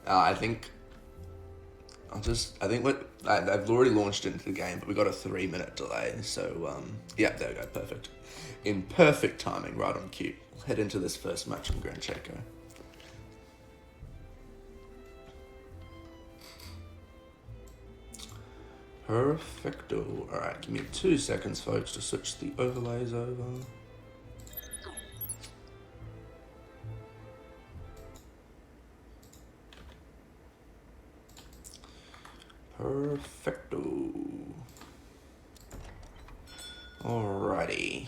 I think I've already launched into the game, but we got a 3-minute delay. So yeah, there we go, perfect. In perfect timing, right on cue. We'll head into this first match in Grand Checo. Perfecto. Alright, give me 2 seconds, folks, to switch the overlays over. Perfecto. Alrighty.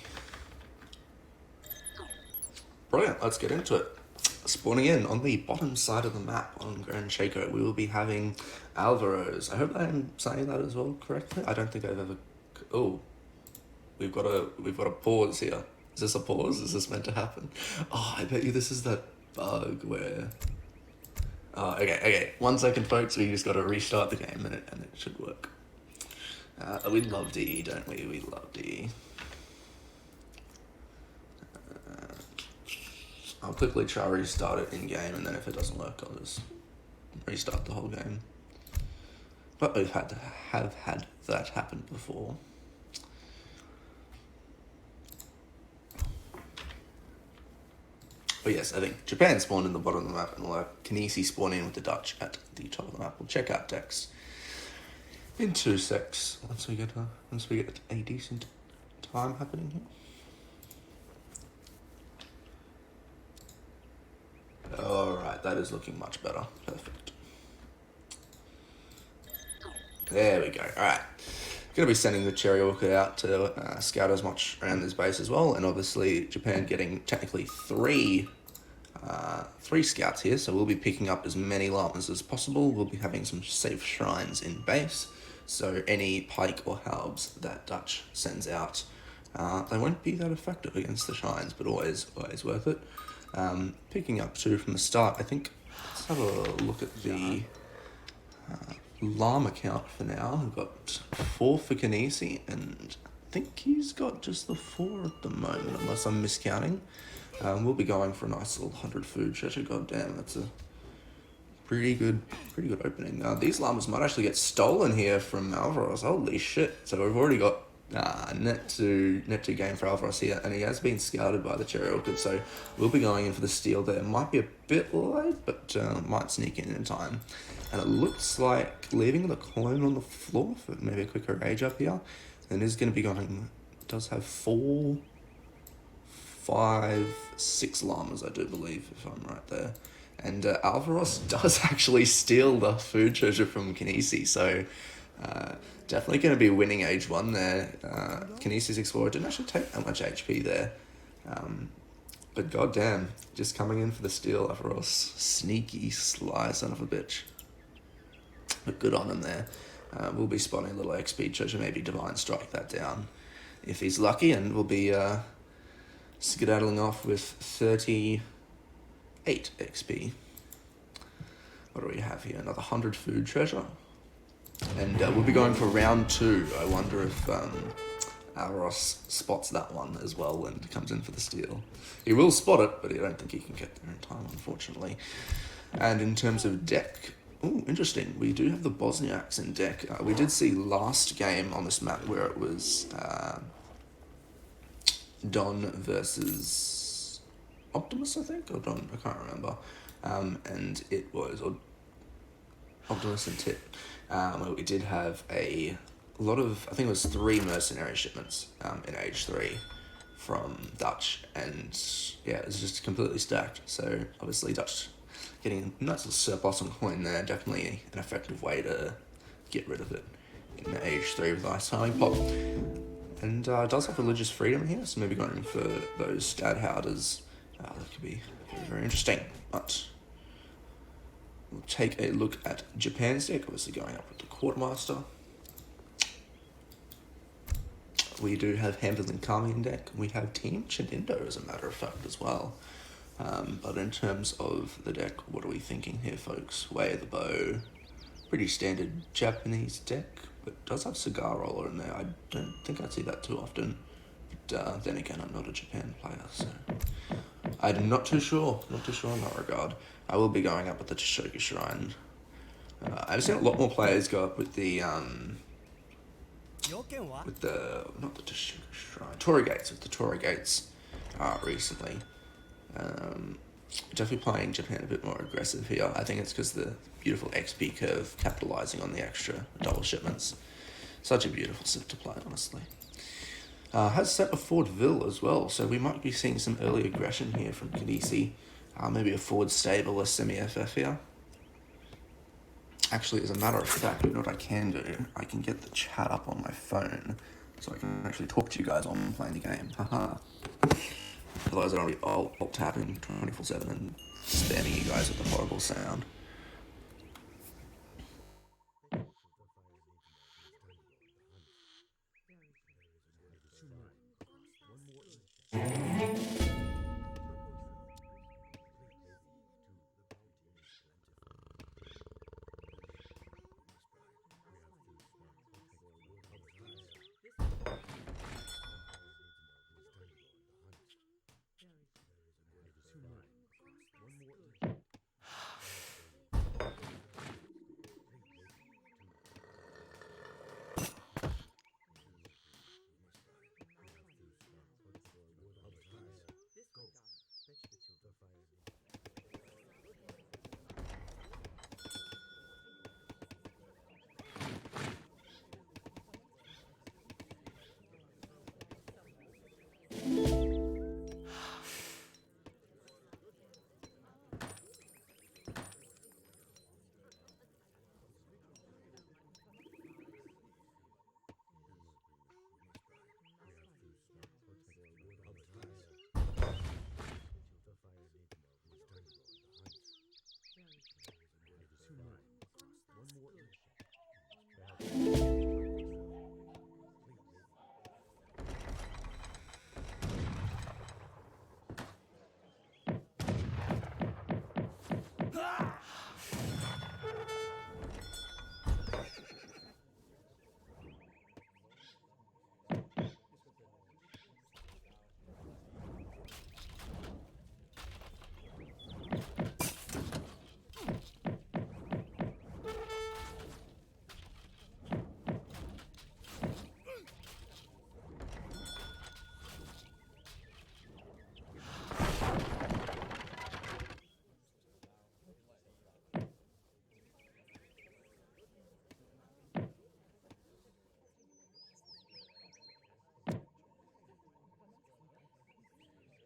Brilliant, let's get into it. Spawning in on the bottom side of the map on Grand Checo, we will be having Alvaro's. I hope I'm saying that as well correctly. I don't think I've ever... Oh, we've got a pause here. Is this a pause? Is this meant to happen? Oh, I bet you this is that bug where... Oh, okay. 1 second, folks. We just got to restart the game and it should work. We love DE, don't we? We love DE. I'll quickly try to restart it in game, and then if it doesn't work, I'll just restart the whole game. But we've had that happen before. But yes, I think Japan spawned in the bottom of the map, and we'll have Kynesie spawn in with the Dutch at the top of the map. We'll check out decks in 2 secs once we get a decent time happening here. Alright, that is looking much better. Perfect. There we go. Alright. Going to be sending the Cherry Orchid out to scout as much around this base as well. And obviously Japan getting technically three scouts here. So we'll be picking up as many llamas as possible. We'll be having some safe shrines in base. So any pike or halbs that Dutch sends out, they won't be that effective against the shrines, but always worth it. Picking up 2 from the start, I think. Let's have a look at the llama count for now. We've got 4 for Kynesie, and I think he's got just the 4 at the moment, unless I'm miscounting. We'll be going for a nice little 100 food treasure. God damn, that's a pretty good opening. These llamas might actually get stolen here from Alvaro's. Holy shit! So we've already got net to game for Alvaro here, and he has been scouted by the Cherry Orchid, so we'll be going in for the steal there. Might be a bit late, but might sneak in time. And it looks like leaving the clone on the floor for maybe a quicker rage up here, and is going to be going... does have 4, 5, 6 llamas, I do believe, if I'm right there. And Alvaro does actually steal the food treasure from Kynesie, so definitely going to be winning age 1 there. Kynesie's Explorer didn't actually take that much HP there. But goddamn, just coming in for the steal, Alvaro, sneaky sly son of a bitch. But good on him there. We'll be spotting a little XP treasure, maybe Divine Strike that down if he's lucky, and we'll be skedaddling off with 38 XP. What do we have here? Another 100 food treasure. And we'll be going for round 2. I wonder if Alvaros spots that one as well and comes in for the steal. He will spot it, but I don't think he can get there in time, unfortunately. And in terms of deck... Oh, interesting. We do have the Bosniaks in deck. We did see last game on this map where it was Don versus Optimus, I think? Or Don, I can't remember. And it was Optimus and Tip. Where we did have a lot of, I think it was 3 mercenary shipments in age 3 from Dutch, and yeah, it was just completely stacked. So obviously Dutch getting a nice little surplus on coin there, definitely an effective way to get rid of it in age 3 with Ice Timing Pop. And does have religious freedom here, so maybe going for those Stadhouders, that could be very, very interesting. But we'll take a look at Japan's deck, obviously going up with the Quartermaster. We do have Hamden and Kami in deck. We have Team Chinindo, as a matter of fact, as well. But in terms of the deck, what are we thinking here, folks? Way of the Bow, pretty standard Japanese deck, but does have Cigar Roller in there. I don't think I see that too often. But then again, I'm not a Japan player, so I'm not too sure. Not too sure in that regard. I will be going up with the Tashoka Shrine. I've seen a lot more players go up with the not the Tashoka Shrine, Tora Gates, with the Tora Gates recently. Definitely playing Japan a bit more aggressive here. I think it's because the beautiful XP curve capitalizing on the extra double shipments. Such a beautiful set to play, honestly. Has set a forward Ville as well, so we might be seeing some early aggression here from Kynesie. Maybe a forward stable, a semi-FF here. Actually, as a matter of fact, you know what I can do? I can get the chat up on my phone, so I can actually talk to you guys while I'm playing the game. Haha. Otherwise, I don't be alt tapping 24/7 and spamming you guys with the horrible sound.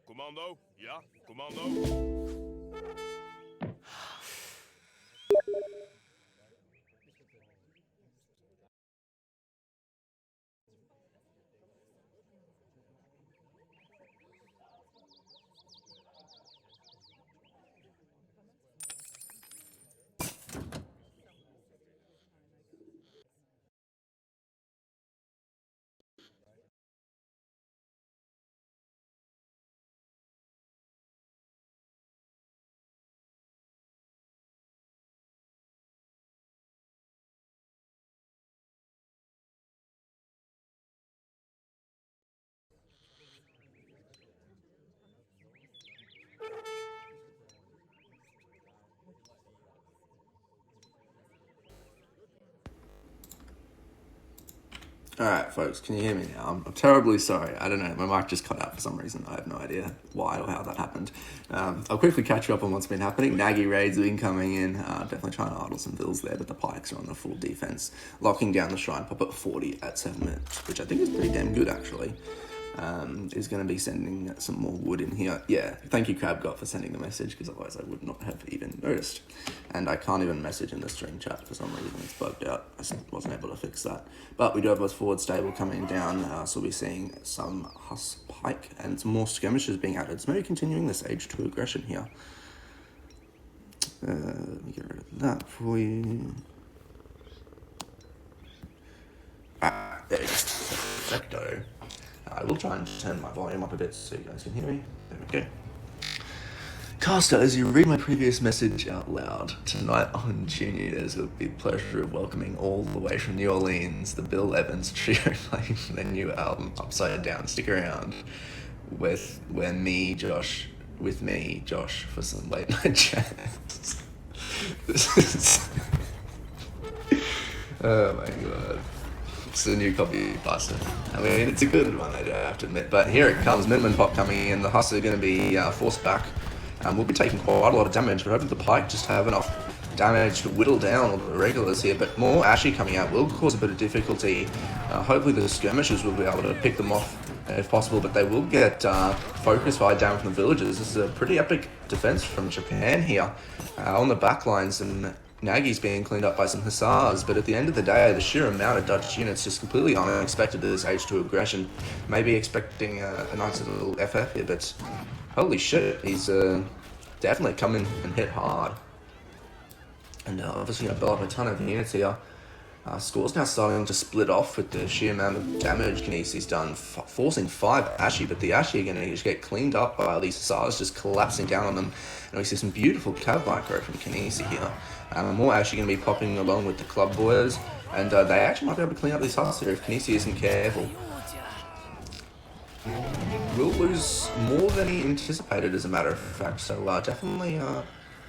Commando? Ja, commando? Alright, folks, can you hear me now? I'm terribly sorry. I don't know, my mic just cut out for some reason. I have no idea why or how that happened. I'll quickly catch you up on what's been happening. Nagy raids have been coming in, definitely trying to idle some vills there, but the pikes are on the full defense, locking down the shrine pop at 40 at 7 minutes, which I think is pretty damn good, actually. Is going to be sending some more wood in here. Yeah, thank you, CrabGot, for sending the message, because otherwise I would not have even noticed. And I can't even message in the stream chat for some reason. It's bugged out. I wasn't able to fix that. But we do have a forward stable coming down, so we'll be seeing some Huss Pike and some more skirmishes being added. So maybe continuing this Age 2 aggression here. Let me get rid of that for you. There you go. Perfecto. I will try and turn my volume up a bit so you guys can hear me. There we go. Caster, as you read my previous message out loud, tonight on Junior, there's the big pleasure of welcoming all the way from New Orleans, the Bill Evans trio playing their new album, Upside Down. Stick around with when me, Josh, with me, Josh, for some late night chats. This is... Oh my god. It's a new copy pasta. I mean, it's a good one, I do have to admit. But here it comes, Midman Pop coming in. The Huss are going to be forced back. We'll be taking quite a lot of damage, but hoping the Pike just have enough damage to whittle down all the regulars here. But more Ashy coming out will cause a bit of difficulty. Hopefully the skirmishers will be able to pick them off if possible, but they will get focus fire down from the villagers. This is a pretty epic defense from Japan here. On the back lines, and Nagi's being cleaned up by some Hussars, but at the end of the day, the sheer amount of Dutch units just completely unexpected to this H2 aggression. Maybe expecting a nice little FF here, but holy shit, he's definitely come in and hit hard. And obviously going to build up a ton of units here. Score's now starting to split off with the sheer amount of damage Kynesie's done, forcing 5 Ashy, but the Ashy are going to just get cleaned up by these Hussars just collapsing down on them. And we see some beautiful cav micro from Kynesie here. More Ashy going to be popping along with the club boys, and they actually might be able to clean up these Hussars here if Kynesie isn't careful. Will lose more than he anticipated, as a matter of fact, so definitely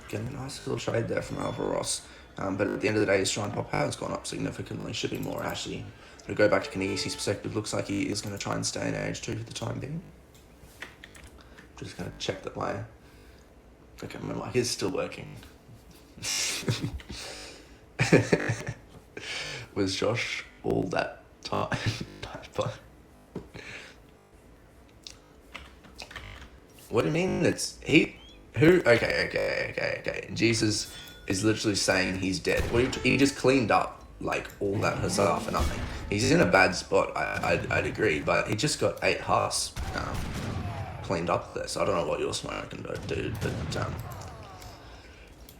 getting a nice little trade there from Alvaro. But at the end of the day, his shrine pop has gone up significantly, should be more Ashy. To go back to Kynesie's perspective, looks like he is going to try and stay in Age 2 for the time being. Just going to check that my... Okay, my mic is still working. Was Josh all that time? What do you mean? It's... Who? Okay. Jesus is literally saying he's dead. Well, he just cleaned up like all that Hussar for nothing. He's in a bad spot, I'd agree, but he just got 8 Huss cleaned up there, so I don't know what you're smoking, dude, but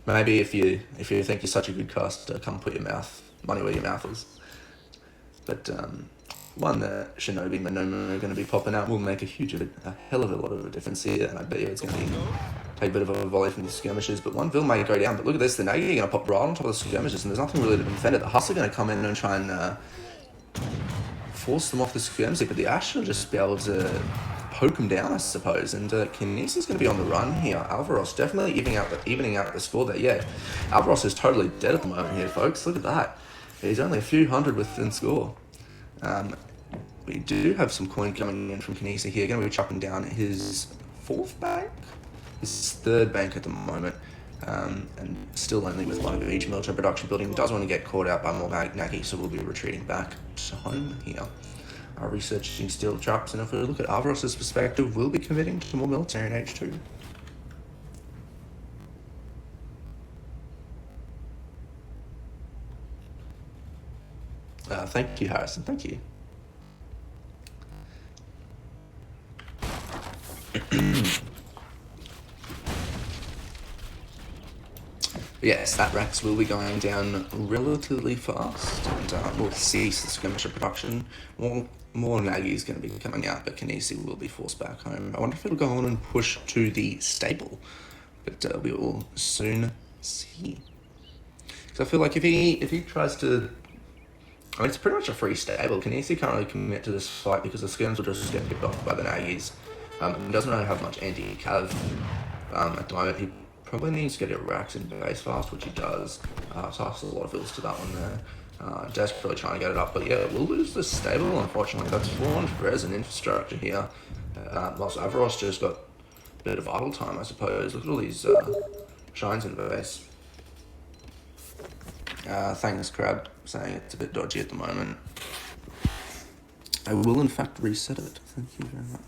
maybe if you think you're such a good caster, come put your money where your mouth is. But one that Shinobi and Monoma are going to be popping out will make a hell of a lot of a difference here, and I bet you it's going to take a bit of a volley from the skirmishers, but one Vil may go down. But look at this, the Nagi are going to pop right on top of the skirmishers, and there's nothing really to defend it. The Huss are going to come in and try and force them off the skirmishers, but the Ash will just be able to poke them down, I suppose. And Kynesie's going to be on the run here. Alvaro's definitely evening out the score there. Yeah, Alvaro's is totally dead at the moment here, folks. Look at that. He's only a few hundred within score. We do have some coin coming in from Kynesie here. Going to be chopping down his 4th bank? His 3rd bank at the moment. And still only with 1 of each military production building. He does want to get caught out by more Nagi, so we'll be retreating back to home here. Researching steel traps, and if we look at Alvaroz's perspective, we'll be committing to more military in H2. Thank you, Harrison. Thank you. Yes, that Rex will be going down relatively fast, and we'll cease the skirmisher production. More Nagi is going to be coming out, but Kynesie will be forced back home. I wonder if it'll go on and push to the stable, but we will soon see. Because I feel like if he tries to... I mean, it's pretty much a free stable. Kynesie can't really commit to this fight because the skirms will just get picked off by the Nagis. He doesn't really have much anti-cav at the moment. He probably needs to get a Rax in base fast, which he does. So I a lot of feels to that one there. Desperately trying to get it up, but yeah, we'll lose the stable, unfortunately. That's 400 res and infrastructure here. Whilst Alvaro's just got a bit of idle time, I suppose. Look at all these shines in the base. Thanks, Crab, saying it's a bit dodgy at the moment. I will, in fact, reset it. Thank you very much.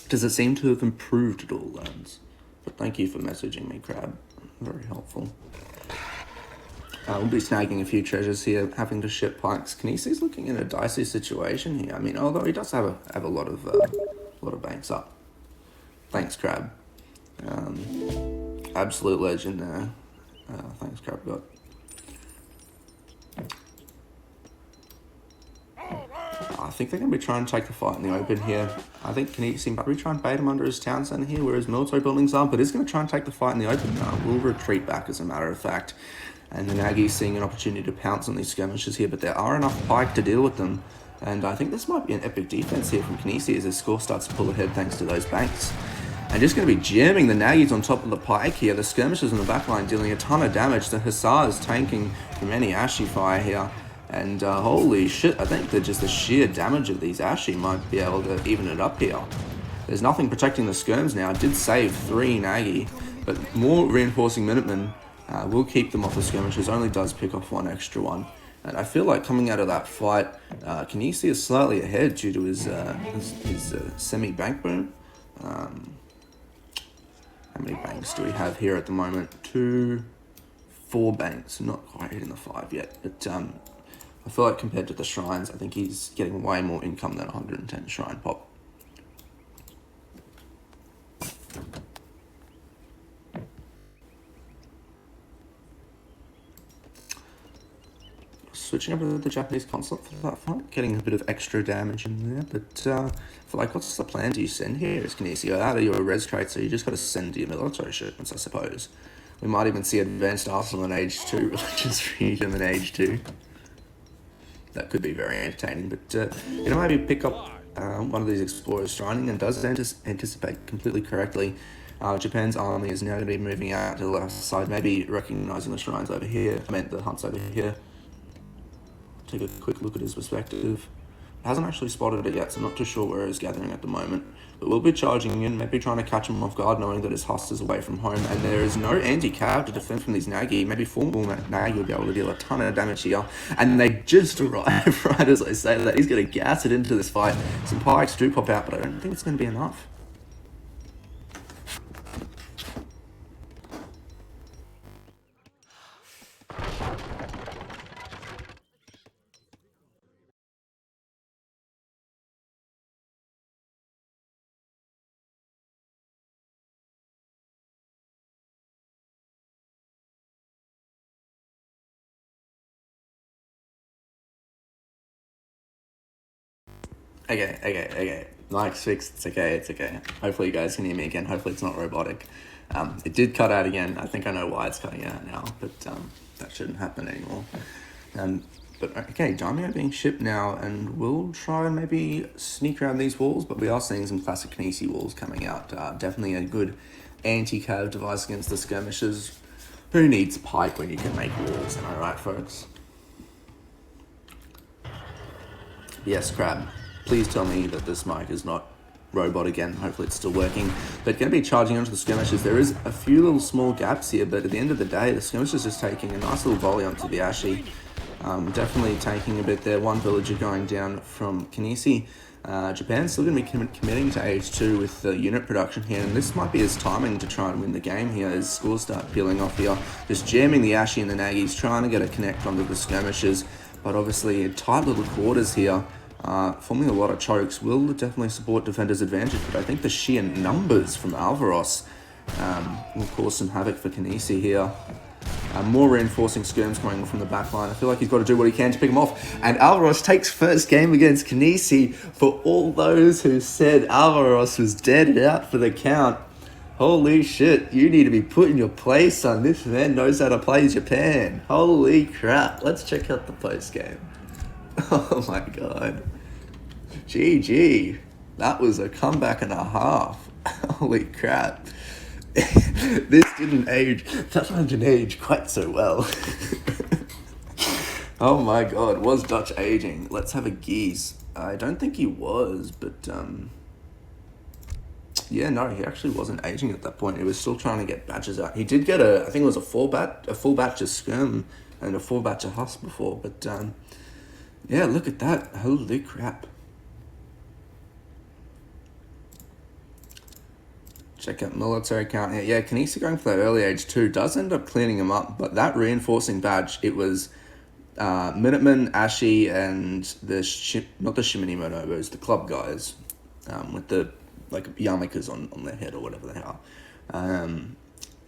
Does it seem to have improved at all, lads? But thank you for messaging me, Crab. Very helpful. We'll be snagging a few treasures here, having to ship pikes. Kynesi's looking in a dicey situation here. I mean, although he does have a lot of banks up. Thanks, Crab. Absolute legend there. Thanks, Crab. think they're going to be trying to take the fight in the open here. I think Kynesie might be trying to bait him under his town centre here, where his military buildings are, but he's going to try and take the fight in the open now. We'll retreat back, as a matter of fact. And the Nagy's seeing an opportunity to pounce on these skirmishes here, but there are enough pike to deal with them. And I think this might be an epic defense here from Kynesie as his score starts to pull ahead thanks to those banks. And just going to be jamming the Nagys on top of the pike here. The skirmishers in the backline dealing a ton of damage. The Hussars tanking from any Ashi fire here. And holy shit, I think that just the sheer damage of these Ashi might be able to even it up here. There's nothing protecting the skirms now. It did save 3 Nagy, but more reinforcing Minutemen will keep them off the skirmishers. Only does pick off 1 extra one. And I feel like coming out of that fight, Kynesie is slightly ahead due to his semi-bank boom. How many banks do we have here at the moment? 2, 4 banks. Not quite hitting the 5 yet. But I feel like compared to the shrines, I think he's getting way more income than 110 shrine pop. Switching over to the Japanese consulate for that fight, getting a bit of extra damage in there, but for like, what's the plan do you send here? Is Kynesie out of your res crate, so you just got to send your military shipments, I suppose. We might even see advanced arsenal in Age 2, religious freedom in Age 2. That could be very entertaining, but maybe pick up one of these explorers shrining, and does anticipate completely correctly. Japan's army is now going to be moving out to the left side, maybe recognizing the shrines over here. I meant the hunts over here. Take a quick look at his perspective. Hasn't actually spotted it yet, so I'm not too sure where he's gathering at the moment. But we'll be charging in, maybe trying to catch him off guard, knowing that his host is away from home, and there is no anti-cav to defend from these Nagy. Maybe full Nagy will be able to deal a ton of damage here. And they just arrive right as I say that. He's going to gas it into this fight. Some pikes do pop out, but I don't think it's going to be enough. Okay. Mike's fixed. It's okay. Hopefully you guys can hear me again. Hopefully it's not robotic. It did cut out again. I think I know why it's cutting out now, but that shouldn't happen anymore. But okay, Daimyo being shipped now, and we'll try and maybe sneak around these walls, but we are seeing some classic Kynesie walls coming out. Definitely a good anti-cav device against the skirmishers. Who needs pike when you can make walls, am I right, folks? Yes, Crab. Please tell me that this mic is not robot again. Hopefully it's still working. But going to be charging onto the skirmishers. There is a few little small gaps here, but at the end of the day, the skirmishers just taking a nice little volley onto the Ashi. Definitely taking a bit there. 1 villager going down from Kynesie. Japan's still going to be committing to Age 2 with the unit production here, and this might be his timing to try and win the game here as scores start peeling off here. Just jamming the Ashi and the Nagys, trying to get a connect onto the skirmishers, but obviously tight little quarters here. Forming a lot of chokes will definitely support defenders' advantage, but I think the sheer numbers from Alvaro will cause some havoc for Kynesie here. More reinforcing skirms coming from the back line. I feel like he's got to do what he can to pick him off. And Alvaro takes first game against Kynesie. For all those who said Alvaro was dead out for the count, holy shit, you need to be put in your place, son. This man knows how to play Japan. Holy crap. Let's check out the post game. Oh my god. GG. That was a comeback and a half. Holy crap. This didn't age. That one didn't age quite so well. Oh my god. Was Dutch aging? Let's have a geese. I don't think he was, but yeah, no, he actually wasn't aging at that point. He was still trying to get batches out. He did get I think it was a full batch of skirm and a full batch of husk before, but yeah, look at that. Holy crap. Check out military count here. Yeah, Kynesie going for that early Age 2 does end up cleaning him up, but that reinforcing badge, it was Minutemen, Ashi, and not the Shimini Monobos, the club guys with the like yarmulkes on their head or whatever the hell.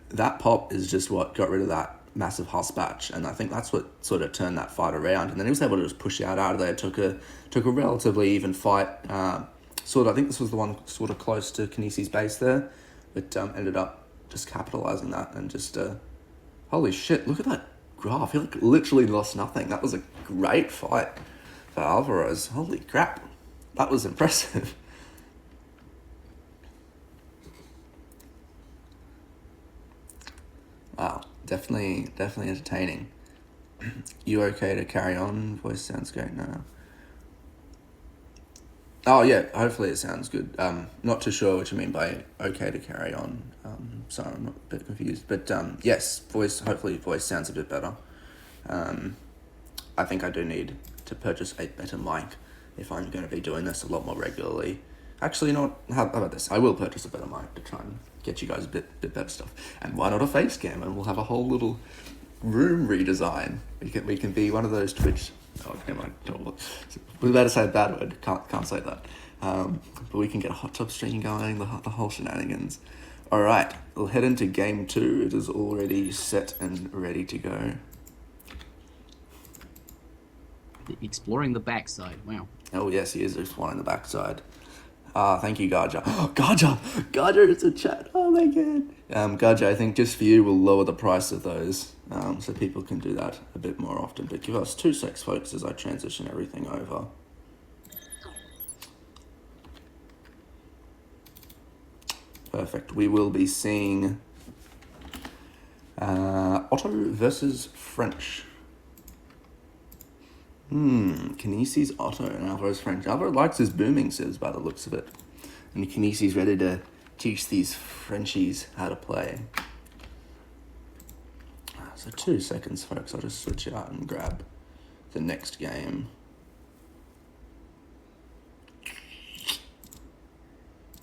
That pop is just what got rid of that massive husk batch, and I think that's what sort of turned that fight around. And then he was able to just push out of there, took a relatively even fight. I think this was the one sort of close to Kynesi's base there, but ended up just capitalizing that and just holy shit! Look at that graph. He literally lost nothing. That was a great fight for Alvaro's. Holy crap, that was impressive. Wow, definitely entertaining. You okay to carry on? Voice sounds great. No. Oh yeah, hopefully it sounds good. Not too sure what you mean by okay to carry on. Sorry, I'm not a bit confused. But yes, hopefully voice sounds a bit better. I think I do need to purchase a better mic if I'm going to be doing this a lot more regularly. Actually, how about this? I will purchase a better mic to try and get you guys a bit better stuff. And why not a face cam? And we'll have a whole little room redesign. We can be one of those Twitch. Oh, never mind. We're about to say a bad word. Can't say that. But we can get a hot tub stream going. The whole shenanigans. All right, we'll head into game 2. It is already set and ready to go. Exploring the backside. Wow. Oh yes, he is exploring the backside. Thank you, Gaja. Oh, Gaja is a chat. Oh my god. Gaja, I think just for you, we'll lower the price of those, so people can do that a bit more often. But give us 2 secs, folks, as I transition everything over. Perfect. We will be seeing Otto versus French. Kynesie's Otto and Alvaro's French. Alvaro likes his booming says by the looks of it. And Kynesie's ready to teach these Frenchies how to play. So 2 seconds, folks. I'll just switch out and grab the next game.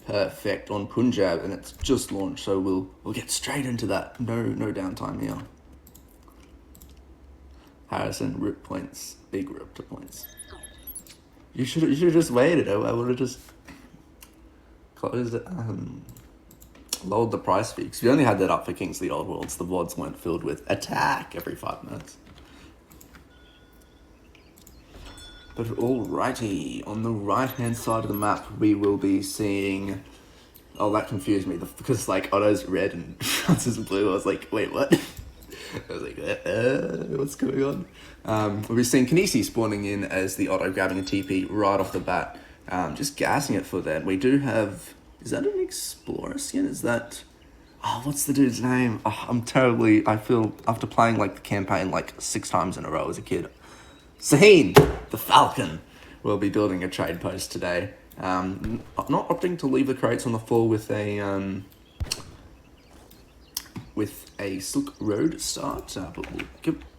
Perfect on Punjab, and it's just launched, so we'll get straight into that. No downtime here. Harrison, rip points. Big rip to points. You should have just waited. I would have just closed it. Lowered the price fee. Because we only had that up for Kingsley Old Worlds. The VODs weren't filled with attack every 5 minutes. But alrighty, on the right-hand side of the map, we will be seeing... Oh, that confused me. Because, Otto's red and France's blue. I was like, wait, what? I was like, what's going on? We'll be seeing Kynesie spawning in as the Otto, grabbing a TP right off the bat. Just gassing it for that. We do have... Is that an Explorer skin? Is that... Oh, what's the dude's name? Oh, I feel, after playing, the campaign, 6 times in a row as a kid. Saheen, the Falcon, will be building a trade post today. Not opting to leave the crates on the floor with a Silk Road start, but we'll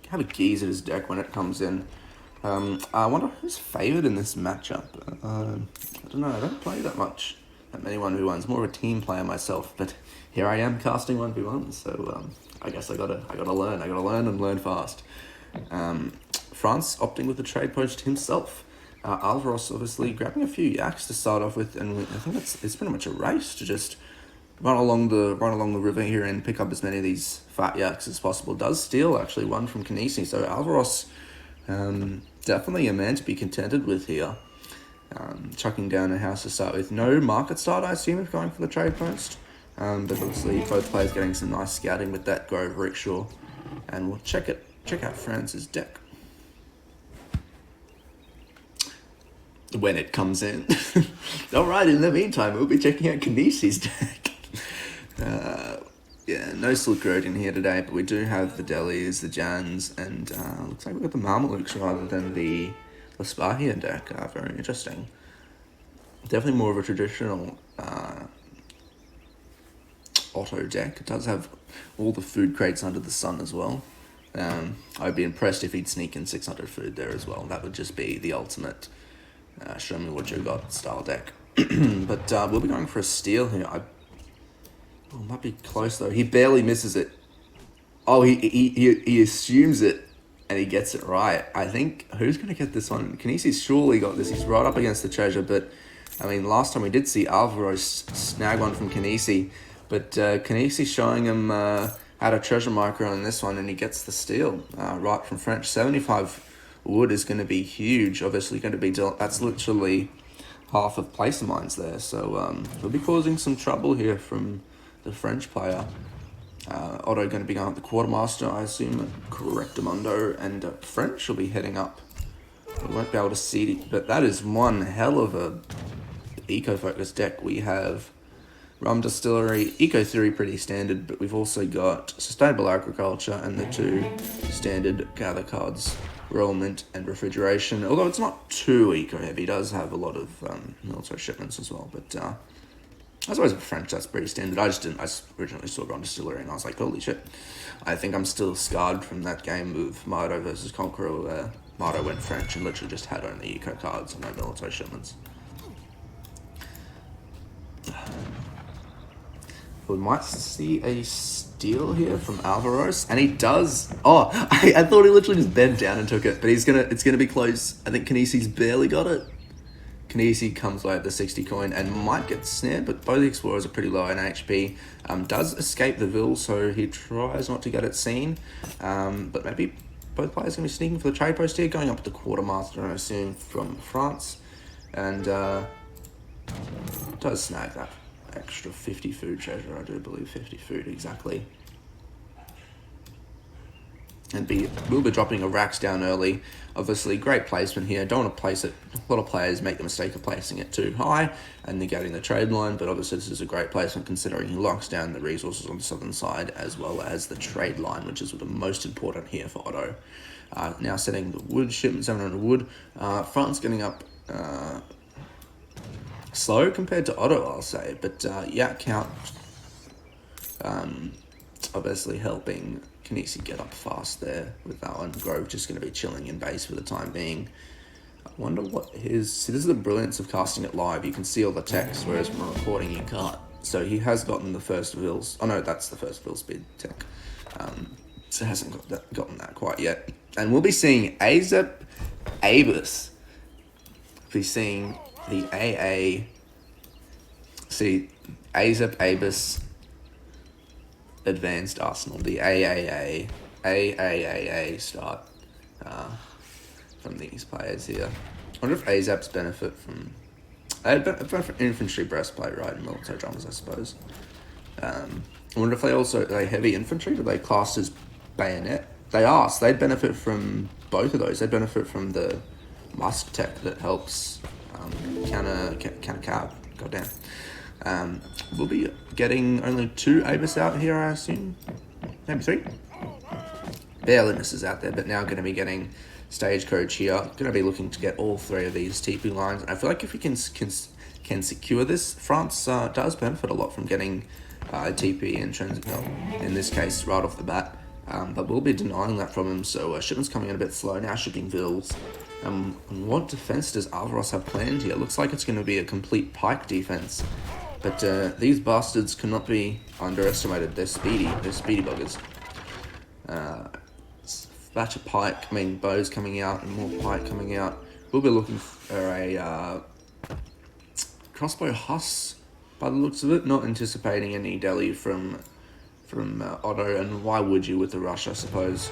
have a geese at his deck when it comes in. I wonder who's favoured in this matchup. I don't know. I don't play that many 1v1s. More of a team player myself, but here I am casting 1v1s. So I guess I gotta learn. I gotta learn and learn fast. France opting with the trade post himself. Alvaro's obviously grabbing a few yaks to start off with, and I think it's pretty much a race to just run along the river here and pick up as many of these fat yaks as possible. Does steal actually one from Kynesie, so Alvaro's definitely a man to be contented with here. Chucking down a house to start with. No market start, I assume, if going for the trade post. But obviously both players getting some nice scouting with that Grove Rickshaw, and we'll check out France's deck when it comes in. Alright, in the meantime, we'll be checking out Kynesie's deck. Yeah, no Silk Road in here today, but we do have the Delis, the Jans, and looks like we've got the Mamelukes rather than the Spahia deck. Very interesting. Definitely more of a traditional Otto deck. It does have all the food crates under the sun as well. I'd be impressed if he'd sneak in 600 food there as well. That would just be the ultimate show me what you got style deck. But we'll be going for a steal here. Might be close though. He barely misses it. Oh, he assumes it and he gets it right. I think, who's going to get this one? Kynesie's surely got this. He's right up against the treasure, but I mean, last time we did see Alvaro snag one from Kynesie, but Kynesie showing him had a treasure micro in this one, and he gets the steal right from French. 75 wood is going to be huge. Obviously going to be, that's literally half of placer mines there. So we'll be causing some trouble here from the French player. Otto going to be going up the quartermaster, I assume, Correctamundo, and French will be heading up. We won't be able to see it, but that is one hell of a eco-focused deck. We have Rum Distillery, Eco Theory pretty standard, but we've also got Sustainable Agriculture and the two standard gather cards, Royal Mint and Refrigeration. Although it's not too eco-heavy, it does have a lot of military shipments as well, but I suppose for French that's pretty standard. I originally saw Rum Distillery and I was like, holy shit. I think I'm still scarred from that game of Mardo versus Conqueror where Mardo went French and literally just had only eco cards and no military shipments. We might see a steal here from Alvaro, and he does. Oh, I thought he literally just bent down and took it, but it's gonna be close. I think Kynesi's barely got it. Kynesie comes away at the 60 coin and might get snared, but both the explorers are pretty low in HP. Does escape the Vil, so he tries not to get it seen. But maybe both players going to be sneaking for the trade post here, going up to the quartermaster, I assume, from France. And does snag that extra 50 food treasure, I do believe 50 food exactly. And we'll be dropping a racks down early. Obviously, great placement here. Don't want to place it. A lot of players make the mistake of placing it too high and negating the trade line, but obviously this is a great placement considering he locks down the resources on the southern side as well as the trade line, which is the most important here for Otto. Now setting the wood shipment, 700 wood. France getting up slow compared to Otto, I'll say, but yeah, count obviously helping Kynesie get up fast there with that one. Grove just going to be chilling in base for the time being. I wonder what his... See, this is the brilliance of casting it live. You can see all the text, whereas from recording you can't. So he has gotten the first Vils. Oh no, that's the first Vil speed tech. So hasn't gotten that quite yet. And we'll be seeing Azep Abus. We'll be seeing the AA... See, Azep Abus... Advanced Arsenal, the AAA start from these players here. I wonder if AZAPs benefit from... infantry breastplate, right, and military drummers, I suppose. I wonder if they heavy infantry, do they class as bayonet? They are, so they'd benefit from both of those. They'd benefit from the musk tech that helps counter cab, goddamn. We'll be getting only 2 Abus out here, I assume. Maybe 3. Barely misses out there, but now going to be getting Stagecoach here. Going to be looking to get all 3 of these TP lines. And I feel like if we can secure this, France does benefit a lot from getting TP and transit help, in this case, right off the bat. But we'll be denying that from him, so shipment's coming in a bit slow. Now shipping Vils. And what defense does Alvaro have planned here? Looks like it's going to be a complete pike defense. But these bastards cannot be underestimated. They're speedy buggers. Batch of pike, bows coming out and more pike coming out. We'll be looking for a crossbow Huss by the looks of it. Not anticipating any deli from Otto, and why would you with the rush, I suppose.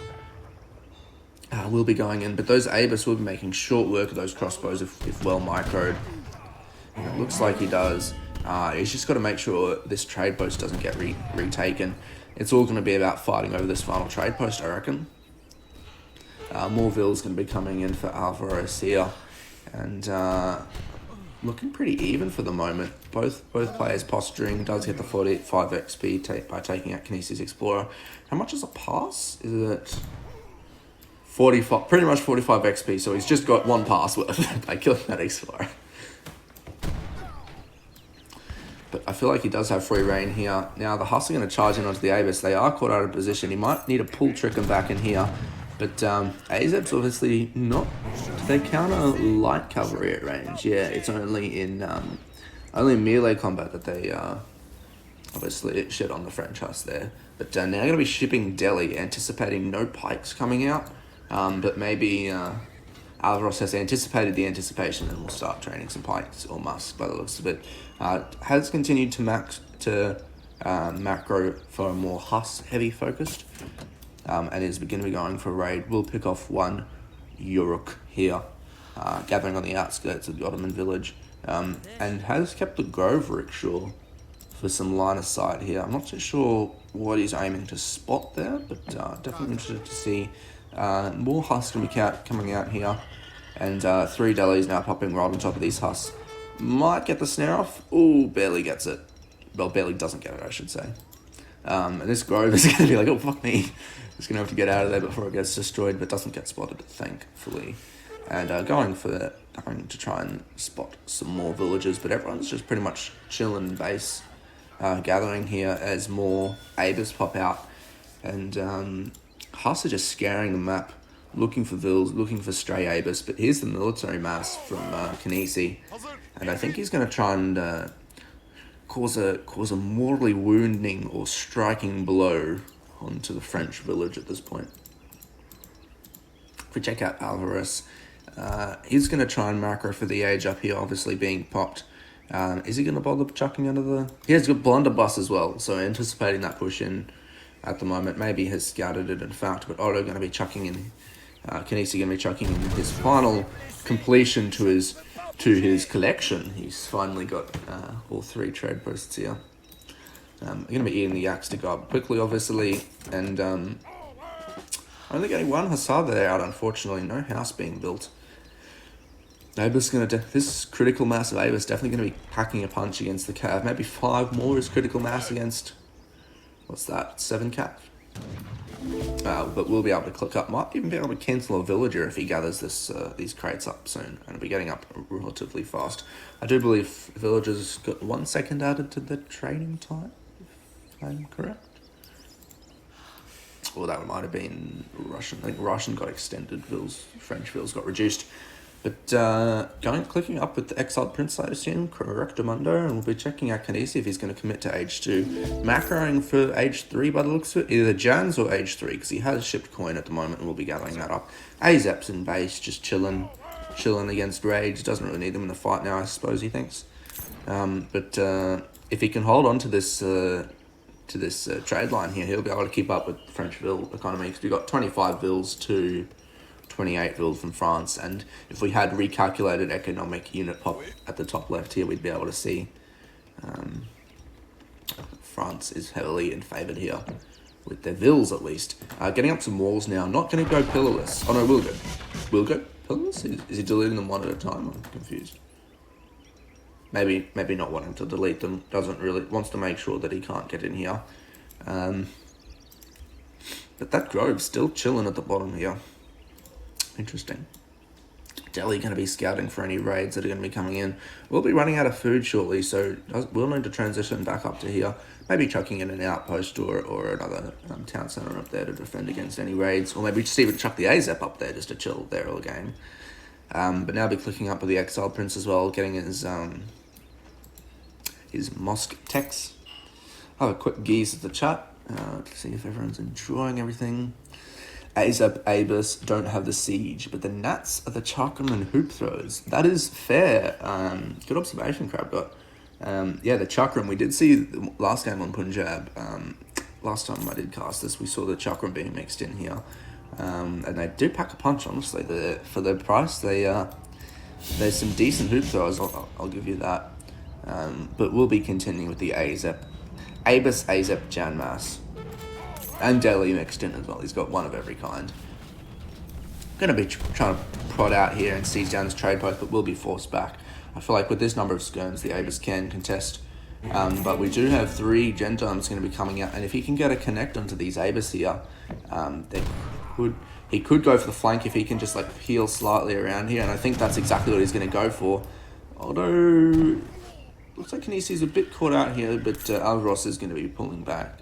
We'll be going in, but those Abus will be making short work of those crossbows if well microed. And it looks like he does. He's just got to make sure this trade post doesn't get retaken. It's all going to be about fighting over this final trade post, I reckon. More Vils going to be coming in for Alvaro here. And looking pretty even for the moment. Both players posturing. Does get the 45 XP by taking out Kynesi's Explorer. How much is a pass? Is it 45? Pretty much 45 XP, so he's just got 1 pass worth by killing that Explorer. But I feel like he does have free reign here. Now the Huss are going to charge in onto the Abus. They are caught out of position. He might need a pull trick him back in here. But Azep's obviously not... They counter light cavalry at range. Yeah, it's only in melee combat that they obviously shit on the French Huss there. But now going to be shipping Delhi, anticipating no pikes coming out. But maybe Alvaro has anticipated the anticipation and will start training some pikes or musk by the looks of it. Has continued to macro for a more Huss heavy focused, and is going to be going for a raid. We'll pick off one Uruk here, gathering on the outskirts of the Ottoman village, and has kept the Grove rickshaw for some line of sight here. I'm not too sure what he's aiming to spot there, but definitely interested to see more Huss coming out here, and 3 delis now popping right on top of these Huss. Might get the snare off. Ooh, barely gets it. Well, barely doesn't get it, I should say. And this Grove is going to be like, oh, fuck me. It's going to have to get out of there before it gets destroyed, but doesn't get spotted, thankfully. And going to try and spot some more villagers, but everyone's just pretty much chilling base, gathering here as more Abers pop out. And Huss are just scanning the map, looking for vills, looking for stray Abers. But here's the military mass from Kynesie, and I think he's going to try and cause a mortally wounding or striking blow onto the French village at this point. If we check out Alvaro, he's going to try and macro for the age up here, obviously being popped. Is he going to bother chucking under the... He has got blunderbuss as well, so anticipating that push in at the moment. Maybe has scouted it in fact, but Otto going to be chucking in... Kynesie going to be chucking in his final completion to his collection. He's finally got all 3 trade posts here. Going to be eating the axe to go up quickly, obviously, and only getting 1 Hussar there out, unfortunately. No house being built. Abus going to this critical mass of Abus definitely going to be packing a punch against the Cav. Maybe 5 more is critical mass against, what's that, 7 Cav. But we'll be able to click up. Might even be able to cancel a villager if he gathers these crates up soon, and it'll be getting up relatively fast. I do believe villagers got 1 second added to the training time, if I'm correct. Or that might have been Russian. I think Russian got extended, French vills got reduced. But clicking up with the Exiled Prince, I assume, correctamundo, and we'll be checking out Kynesie if he's going to commit to age 2. Macroing for age 3 by the looks of it, either Jans or age 3, because he has shipped coin at the moment, and we'll be gathering that up. Azep's in base, just chilling against Rage. Doesn't really need them in the fight now, I suppose he thinks. But if he can hold on to this trade line here, he'll be able to keep up with French Ville economy, because we've got 25 Villes to 28 Villes from France, and if we had recalculated economic unit pop at the top left here, we'd be able to see France is heavily in favoured here, with their Villes at least. Getting up some walls now, not going to go pillarless. Oh no, will go pillarless? Is he deleting them one at a time? I'm confused. Maybe not wanting to delete them, wants to make sure that he can't get in here. But that Grove's still chilling at the bottom here. Interesting. Delhi going to be scouting for any raids that are going to be coming in. We'll be running out of food shortly, so we'll need to transition back up to here. Maybe chucking in an outpost or another town centre up there to defend against any raids. Or maybe just even chuck the AZEP up there just to chill there all game. But now I'll be clicking up with the Exiled Prince as well, getting his mosque techs. I'll have a quick gaze at the chat to see if everyone's enjoying everything. Azep Abus don't have the siege, but the Nats are the chakram and hoop throws. That is fair. Good observation, Crabgot. Yeah, the chakram, we did see the last game on Punjab. Last time I did cast this, we saw the chakram being mixed in here. And they do pack a punch, honestly. For their price, there's some decent hoop throws, I'll give you that. But we'll be continuing with the Abus Azep Janmas. And Delhi mixed in as well. He's got one of every kind. Going to be trying to prod out here and seize down his trade post, but will be forced back. I feel like with this number of skirms, the Abus can contest. But we do have 3 Gentiles going to be coming out, and if he can get a connect onto these Abus here, he could go for the flank if he can just like peel slightly around here, and I think that's exactly what he's going to go for. Although looks like Kynesie's a bit caught out here, but Alvaro is going to be pulling back.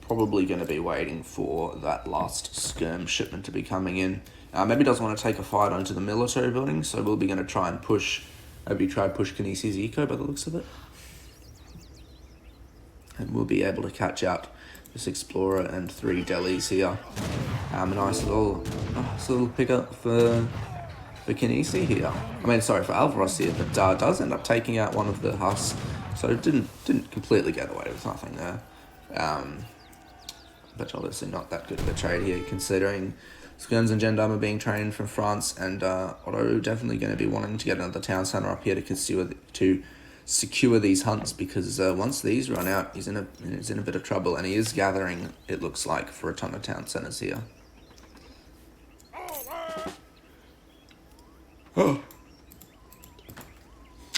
Probably going to be waiting for that last skirm shipment to be coming in. Maybe doesn't want to take a fight onto the military building, so we'll be going to try and push Kynesie's eco by the looks of it. And we'll be able to catch out this Explorer and 3 delis here. A nice little pickup for Kynesie here. I mean, sorry, for Alvaro here, but does end up taking out one of the Huss. So it didn't didn't completely get away with nothing there. But obviously not that good of a trade here, considering Skirms and Gendarme are being trained from France, and Otto definitely going to be wanting to get another town centre up here to secure these hunts, because once these run out, he's in a bit of trouble, and he is gathering, it looks like, for a ton of town centres here. Oh.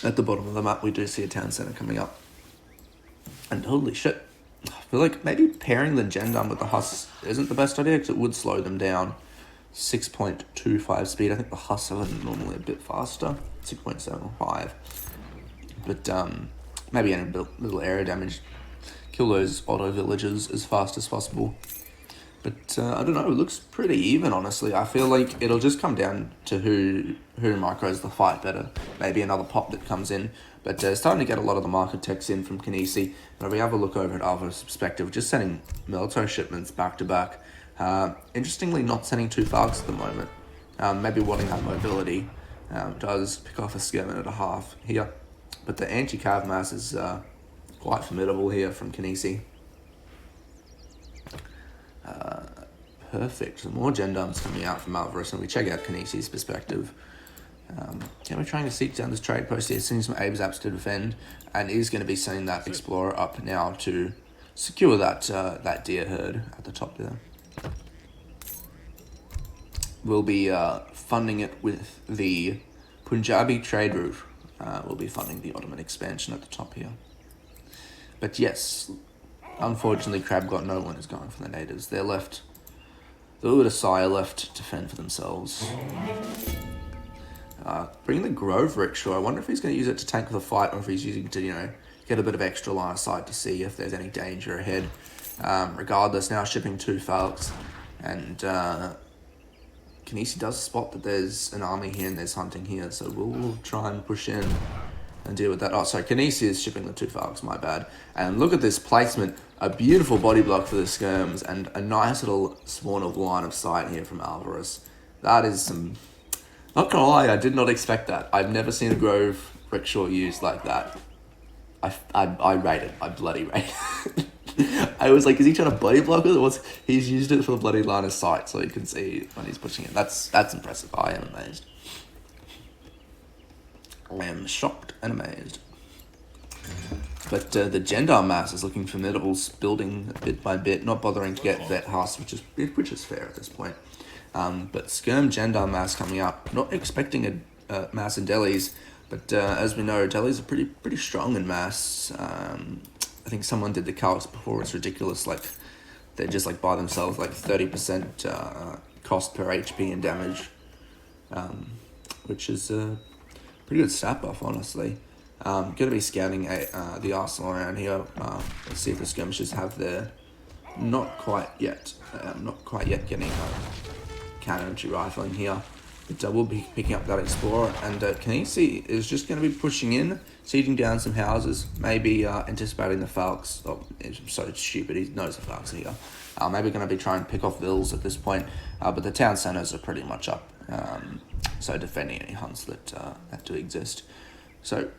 At the bottom of the map, we do see a town centre coming up. And holy shit, I feel like maybe pairing the Gendarme with the Huss isn't the best idea, because it would slow them down. 6.25 speed. I think the Huss are normally a bit faster. 6.75. But maybe any little area damage. Kill those auto villagers as fast as possible. But I don't know, it looks pretty even, honestly. I feel like it'll just come down to who micros the fight better. Maybe another pop that comes in. But starting to get a lot of the market techs in from Kynesie. But if we have a look over at Alvaro's perspective, just sending military shipments back to back. Interestingly, not sending 2 Falcons at the moment. Maybe wanting that mobility. Does pick off a skirman at a half here. But the anti-cav mass is quite formidable here from Kynesie. Perfect. Some more gendarmes coming out from Alvaro, and we check out Kynesie's perspective. We're trying to seek down this trade post here, sending some Abe Zaps to defend, and is going to be sending that Explorer up now to secure that deer herd at the top there. We'll be funding it with the Punjabi trade route. We'll be funding the Ottoman expansion at the top here. But yes, unfortunately, Crab got no one is going for the natives. They're left. The Udasai are left to fend for themselves. Bringing the Grove Rickshaw. I wonder if he's going to use it to tank the fight, or if he's using it to, get a bit of extra line of sight to see if there's any danger ahead. Regardless, now shipping 2 Falcons, and Kynesie does spot that there's an army here and there's hunting here, so we'll try and push in and deal with that. Oh, sorry, Kynesie is shipping the 2 Falcons, my bad. And look at this placement. A beautiful body block for the skirms, and a nice little spawn of line of sight here from Alvarez. That is some... Not gonna lie, I did not expect that. I've never seen a Grove Rickshaw used like that. I rate it. I bloody rate it. I was like, is he trying to body block it? He's used it for the bloody line of sight, so you can see when he's pushing it. That's impressive. I am amazed. I am shocked and amazed. But the Gendarme mass is looking formidable, building bit by bit, not bothering to get Vet Huss, which is fair at this point. But Skirm Gendarme mass coming up, not expecting a mass in Delhi's, but as we know, Delhi's are pretty strong in mass. I think someone did the calcs before. It's ridiculous. Like, they're just like by themselves, like 30% cost per HP and damage, which is a pretty good stat buff, honestly. Going to be scouting the arsenal around here. Let's see if the skirmishers have their not quite yet getting counter-entry rifling here. But we'll be picking up that Explorer, and Kynesie is just going to be pushing in, sieging down some houses, maybe anticipating the Falks. Oh, it's so stupid, he knows the Falks are here. Maybe going to be trying to pick off vills at this point, but the town centres are pretty much up, so defending any hunts that do exist. So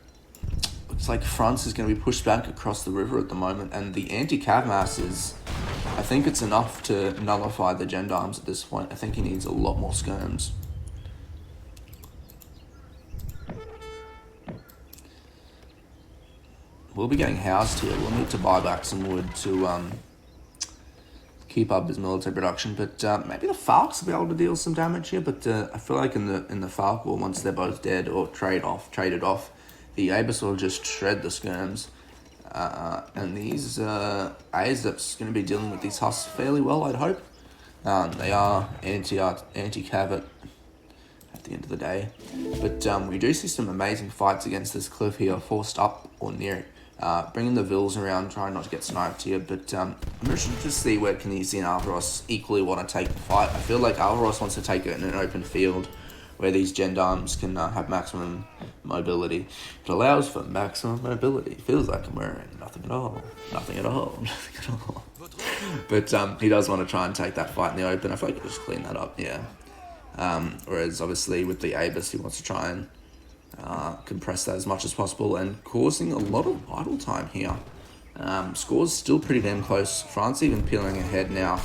looks like France is going to be pushed back across the river at the moment, and the anti-cav mass is, I think it's enough to nullify the gendarmes at this point. I think he needs a lot more skirms. We'll be getting housed here. We'll need to buy back some wood to keep up his military production, but maybe the Falks will be able to deal some damage here. But I feel like in the Falk war, once they're both dead or traded off, the Abus will just shred the skirms, and these ASAP's going to be dealing with these Huss fairly well, I'd hope. They are anti-cav at the end of the day, but we do see some amazing fights against this cliff here, forced up or near it. Bringing the vills around, trying not to get sniped here, but I'm interested to see where Kynesie and Alvaros equally want to take the fight. I feel like Alvaros wants to take it in an open field where these gendarmes can have maximum mobility. It allows for maximum mobility. Feels like I'm wearing nothing at all. But he does want to try and take that fight in the open. I feel like he'll just clean that up, yeah. Whereas obviously with the Abus, he wants to try and compress that as much as possible and causing a lot of idle time here. Scores still pretty damn close. France even peeling ahead now.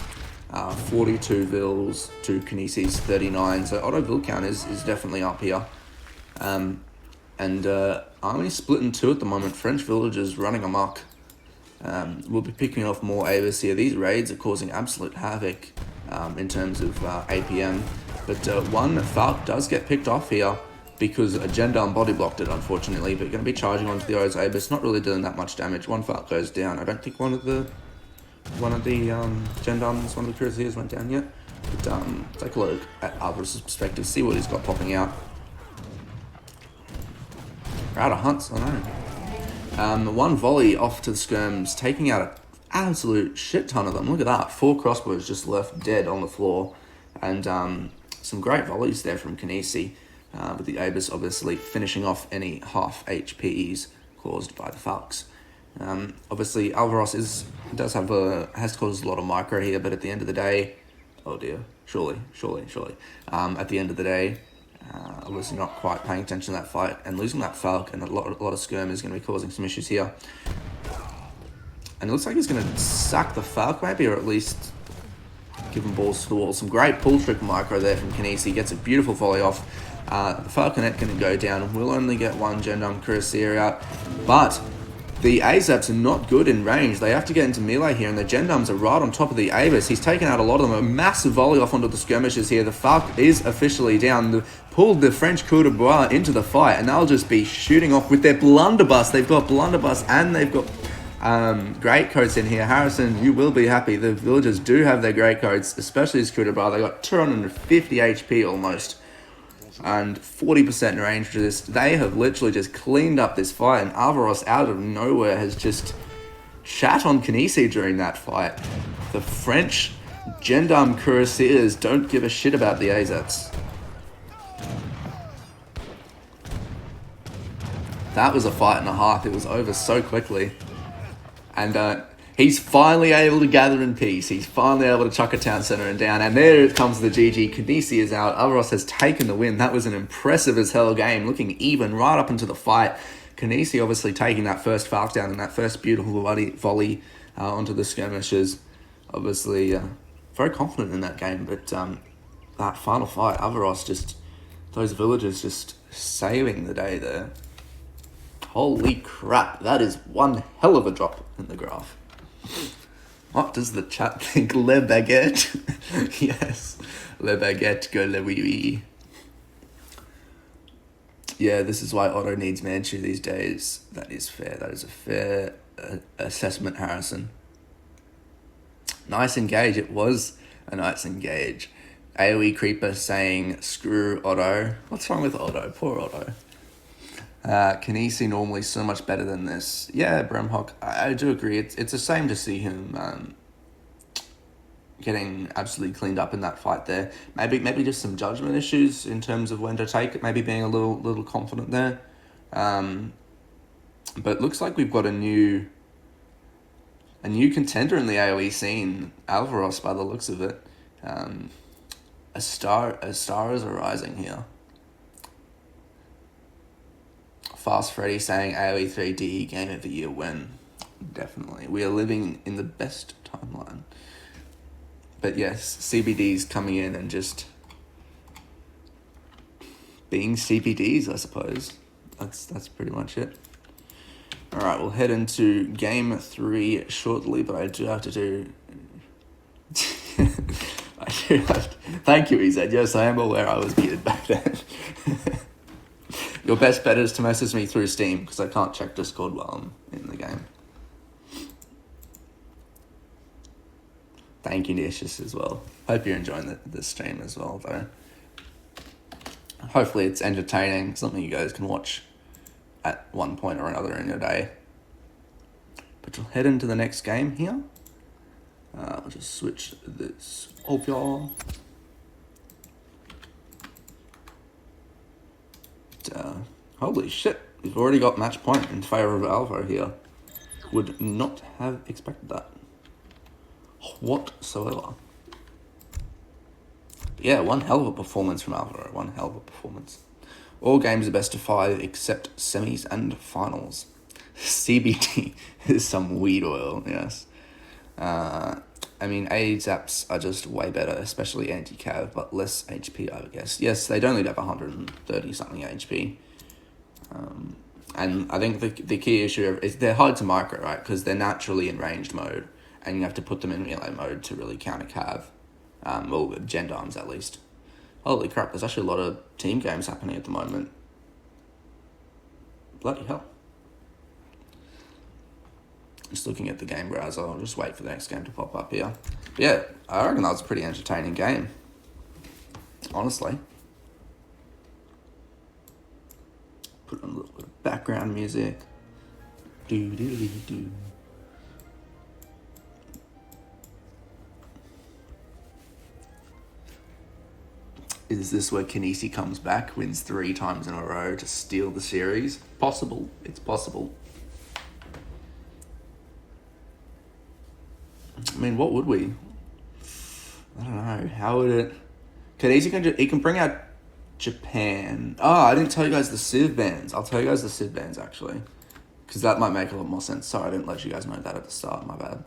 42 vills to Kynesi's 39. So auto vill count is definitely up here. Army split in two at the moment. French villagers running amok. We'll be picking off more Avis here. These raids are causing absolute havoc in terms of APM. But one Falk does get picked off here because a Gendarme body blocked it, unfortunately. But going to be charging onto the O's Avis, not really doing that much damage. One Falk goes down. I don't think one of the Gendarmes, one of the Cuirassiers went down yet. But take a look at Alvaro's perspective, see what he's got popping out. We're out of hunts, I know. One volley off to the skirms, taking out an absolute shit ton of them. Look at that, 4 crossbows just left dead on the floor. And some great volleys there from Kynesie, with the Abus obviously finishing off any half HPs caused by the Falks. Obviously Alvaro has caused a lot of micro here, but at the end of the day, oh dear, surely. At the end of the day, obviously not quite paying attention to that fight and losing that Falk, and a lot of skirm is going to be causing some issues here. And it looks like he's going to sack the Falk maybe, or at least give him balls to the wall. Some great pull trick micro there from Kynesie. Gets a beautiful volley off. The Falconet going to go down. We'll only get one Gendarme Cuirassier out, but the ASAPs are not good in range. They have to get into melee here, and the Gendarmes are right on top of the Avis. He's taken out a lot of them. A massive volley off onto the skirmishers here. The Falk is officially down. Pulled the French coup de bois into the fight, and they'll just be shooting off with their blunderbuss. They've got blunderbuss, and they've got great coats in here. Harrison, you will be happy. The villagers do have their great coats, especially this coup de bois. They got 250 HP almost, and 40% range to this. They have literally just cleaned up this fight, and Alvaros out of nowhere has just shat on Kynesie during that fight. The French Gendarme Cuirassiers don't give a shit about the Azats. That was a fight and a half. It was over so quickly. And he's finally able to gather in peace. He's finally able to chuck a town centre and down. And there it comes the GG. Kynesie is out. Alvaros has taken the win. That was an impressive as hell game. Looking even right up into the fight. Kynesie obviously taking that first Falk down and that first beautiful volley onto the skirmishers. Obviously very confident in that game. But that final fight, Alvaros just... those villagers just saving the day there. Holy crap, that is one hell of a drop in the graph. What does the chat think? Le baguette? Yes, le baguette, go le oui oui. Yeah, this is why Otto needs Manchu these days. That is fair. That is a fair assessment, Harrison. Nice engage. It was a nice engage. AoE Creeper saying, screw Otto. What's wrong with Otto? Poor Otto. Kynesie normally so much better than this. Yeah, Bremhawk, I do agree. It's a shame to see him getting absolutely cleaned up in that fight there. Maybe just some judgment issues in terms of when to take it. Maybe being a little confident there. But looks like we've got a new contender in the AoE scene, Alvaros, by the looks of it. A star is arising here. Fast Freddy saying AoE 3D game of the year win. Definitely. We are living in the best timeline. But yes, CBD's coming in and just being CBDs, I suppose. That's pretty much it. Alright, we'll head into game 3 shortly, but I do have to do... Thank you, he said. Yes, I am aware I was muted back then. Your best bet is to message me through Steam, because I can't check Discord while I'm in the game. Thank you, Nishis, as well. Hope you're enjoying the stream as well, though. Hopefully it's entertaining, something you guys can watch at one point or another in your day. But we'll head into the next game here. I'll just switch this over. Holy shit, we've already got match point in favour of Alvaro here. Would not have expected that whatsoever. But yeah, one hell of a performance from Alvaro. One hell of a performance. All games are best of 5 except semis and finals. CBD is some weed oil, yes. I mean, AZAPs are just way better, especially anti-cav, but less HP, I would guess. Yes, they don't need to have 130-something HP. And I think the key issue is they're hard to micro, right? Because they're naturally in ranged mode, and you have to put them in melee mode to really counter cav. Well, gendarmes at least. Holy crap, there's actually a lot of team games happening at the moment. Bloody hell. Just looking at the game browser, I'll just wait for the next game to pop up here. But yeah, I reckon that was a pretty entertaining game. Honestly. Put on a little bit of background music. Do. Is this where Kynesie comes back, wins 3 times in a row to steal the series? Possible. It's possible. I mean, what would we? I don't know. How would it... Kynesie can bring out Japan. Oh, I didn't tell you guys the Civ bans. I'll tell you guys the Civ bans, actually. Because that might make a lot more sense. Sorry, I didn't let you guys know that at the start. My bad.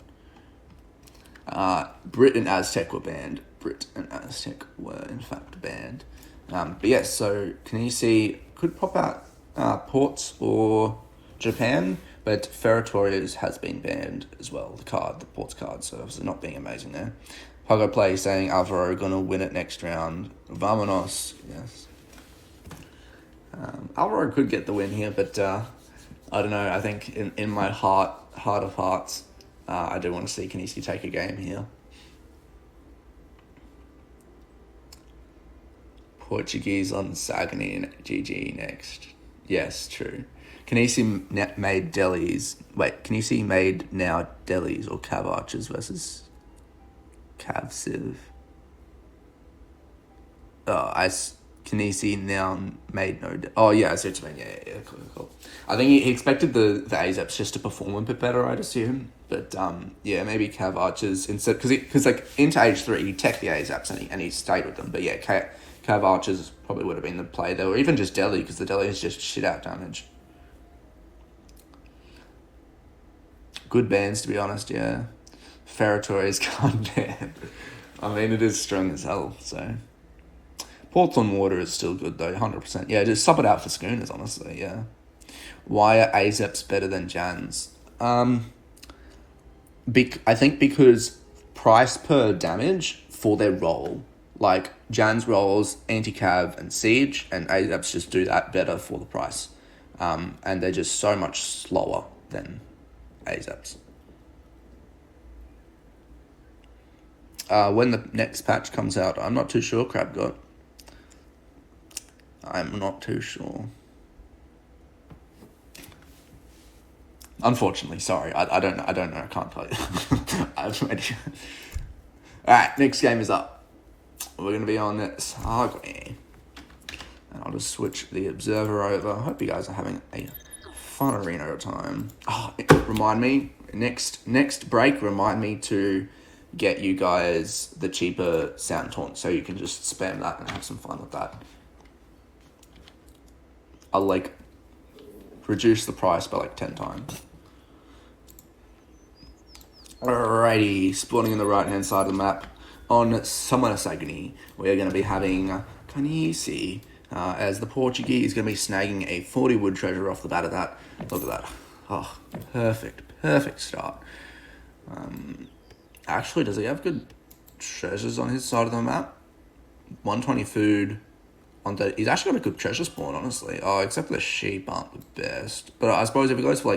Brit and Aztec were banned. Brit and Aztec were, in fact, banned. But yeah, so Kynesie could pop out ports or Japan, but Ferratorias has been banned as well, the ports card, so obviously not being amazing there. Pogo Play saying Alvaro gonna win it next round. Vamonos, yes. Alvaro could get the win here, but I don't know, I think in my heart of hearts, I do want to see Kynesie take a game here. Portuguese on Sagani and GG next. Yes, true. Kynesie made Delhi's... Wait, Kynesie made now Delhi's or Cav Archers versus Cav Civ. Kynesie now made no... Oh, yeah, I see what you mean. Yeah, cool. I think he expected the AZAPs just to perform a bit better, I'd assume. But, yeah, maybe Cav Archers instead... Because like, into Age 3, he teched the AZAPs and he stayed with them. But, yeah, Cav Archers probably would have been the play there. Or even just Delhi, because the Delhi is just shit-out damage. Good bands, to be honest, yeah. Ferratori's can't ban. I mean, it is strong as hell, so... Ports on Water is still good, though, 100%. Yeah, just sub it out for Schooners, honestly, yeah. Why are AZEPs better than Jans? I think because price per damage for their role. Like, Jans rolls anti-cav and siege, and AZEPs just do that better for the price. And they're just so much slower than AZEPs. When the next patch comes out, I'm not too sure, CrabGot. I'm not too sure. Unfortunately, sorry. I don't know. I can't tell you. I've ready. Alright, next game is up. We're going to be on Sagani. And I'll just switch the observer over. I hope you guys are having a fun arena time. Oh, remind me, next break, remind me to get you guys the cheaper sound taunt so you can just spam that and have some fun with that. I'll reduce the price by 10 times. Alrighty, spawning in the right hand side of the map on Summer Sagani, we are going to be having Kynesie as the Portuguese going to be snagging a 40 wood treasure off the bat of that. Look at that. Oh, perfect start. Actually, does he have good treasures on his side of the map? 120 food. He's actually got a good treasure spawn, honestly. Oh, except the sheep aren't the best. But I suppose if he goes for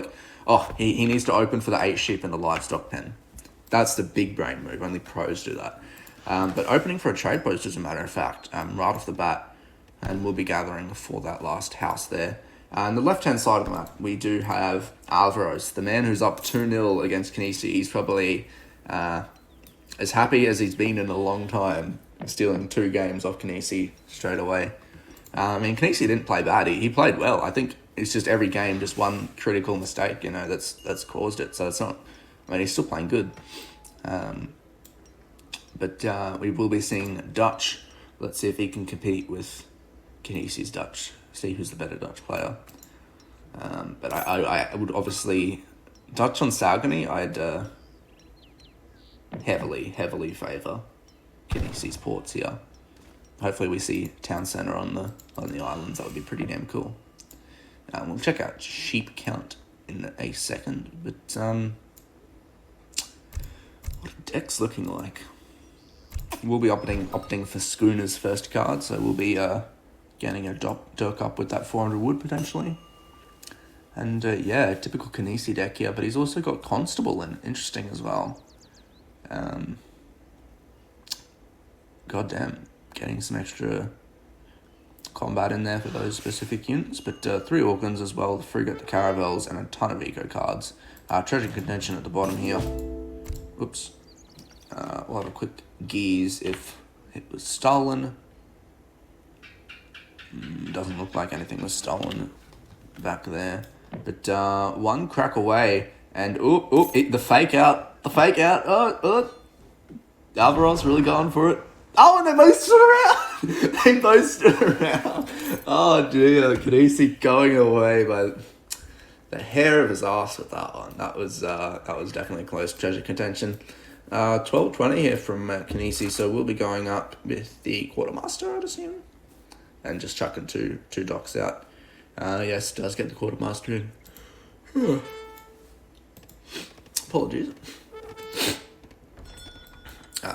he needs to open for the 8 sheep in the livestock pen. That's the big brain move. Only pros do that. But opening for a trade post, as a matter of fact, right off the bat, and we'll be gathering for that last house there. On the left-hand side of the map, we do have Alvaro, the man who's up 2-0 against Kynesie. He's probably as happy as he's been in a long time, stealing 2 games off Kynesie straight away. I mean, Kynesie didn't play bad. He played well. I think it's just every game, just one critical mistake, that's caused it. So it's not... I mean, he's still playing good. But we will be seeing Dutch. Let's see if he can compete with Kynesie's Dutch. see who's the better Dutch player. But I would obviously... Dutch on Saugony, I'd heavily favour Kynesi's ports here. Hopefully we see town centre on the islands. That would be pretty damn cool. We'll check out sheep count in a second. But what are decks looking like? We'll be opting for Schooner's first card, so we'll be getting a Dirk up with that 400 wood potentially. And yeah, typical Kynesie deck here, but he's also got Constable in, interesting as well. Goddamn, getting some extra combat in there for those specific units, but 3 Organs as well, the Frigate, the Caravels, and a ton of eco cards. Treasure Contention at the bottom here. Oops. We'll have a quick geese if it was stolen. Doesn't look like anything was stolen back there. But one crack away, and the fake out. Alvaro's really going for it. Oh, and they both stood around. Oh dear, Kynesie going away by the hair of his ass with that one. That was definitely close. Treasure Contention. 12-20 here from Kynesie, so we'll be going up with the Quartermaster, I'd assume, and just chucking two docks out. Yes, does get the Quartermaster in. Apologies.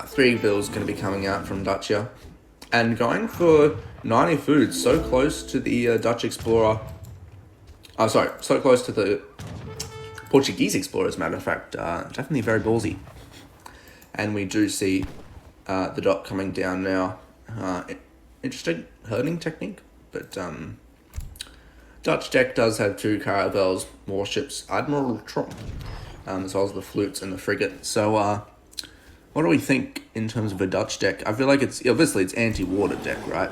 3 bills going to be coming out from Dutchia, and going for 90 food, so close to the Dutch Explorer. So close to the Portuguese Explorer, as a matter of fact. Definitely very ballsy. And we do see the dock coming down now. Interesting herding technique, but Dutch deck does have 2 caravels, warships, Admiral Trump, as well as the flutes and the frigate. So what do we think in terms of a Dutch deck? I feel like it's anti-water deck, right?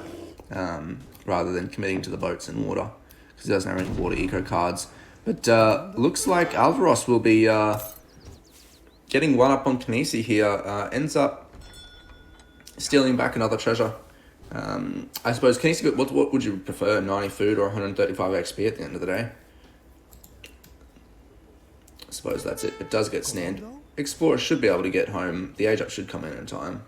Rather than committing to the boats in water, because he doesn't have any water eco cards. But looks like Alvaro will be getting one up on Kynesie here. Ends up stealing back another treasure. I suppose Kynesie, what would you prefer, 90 food or 135 XP at the end of the day? I suppose that's it. It does get snared. Explorer should be able to get home. The age up should come in time.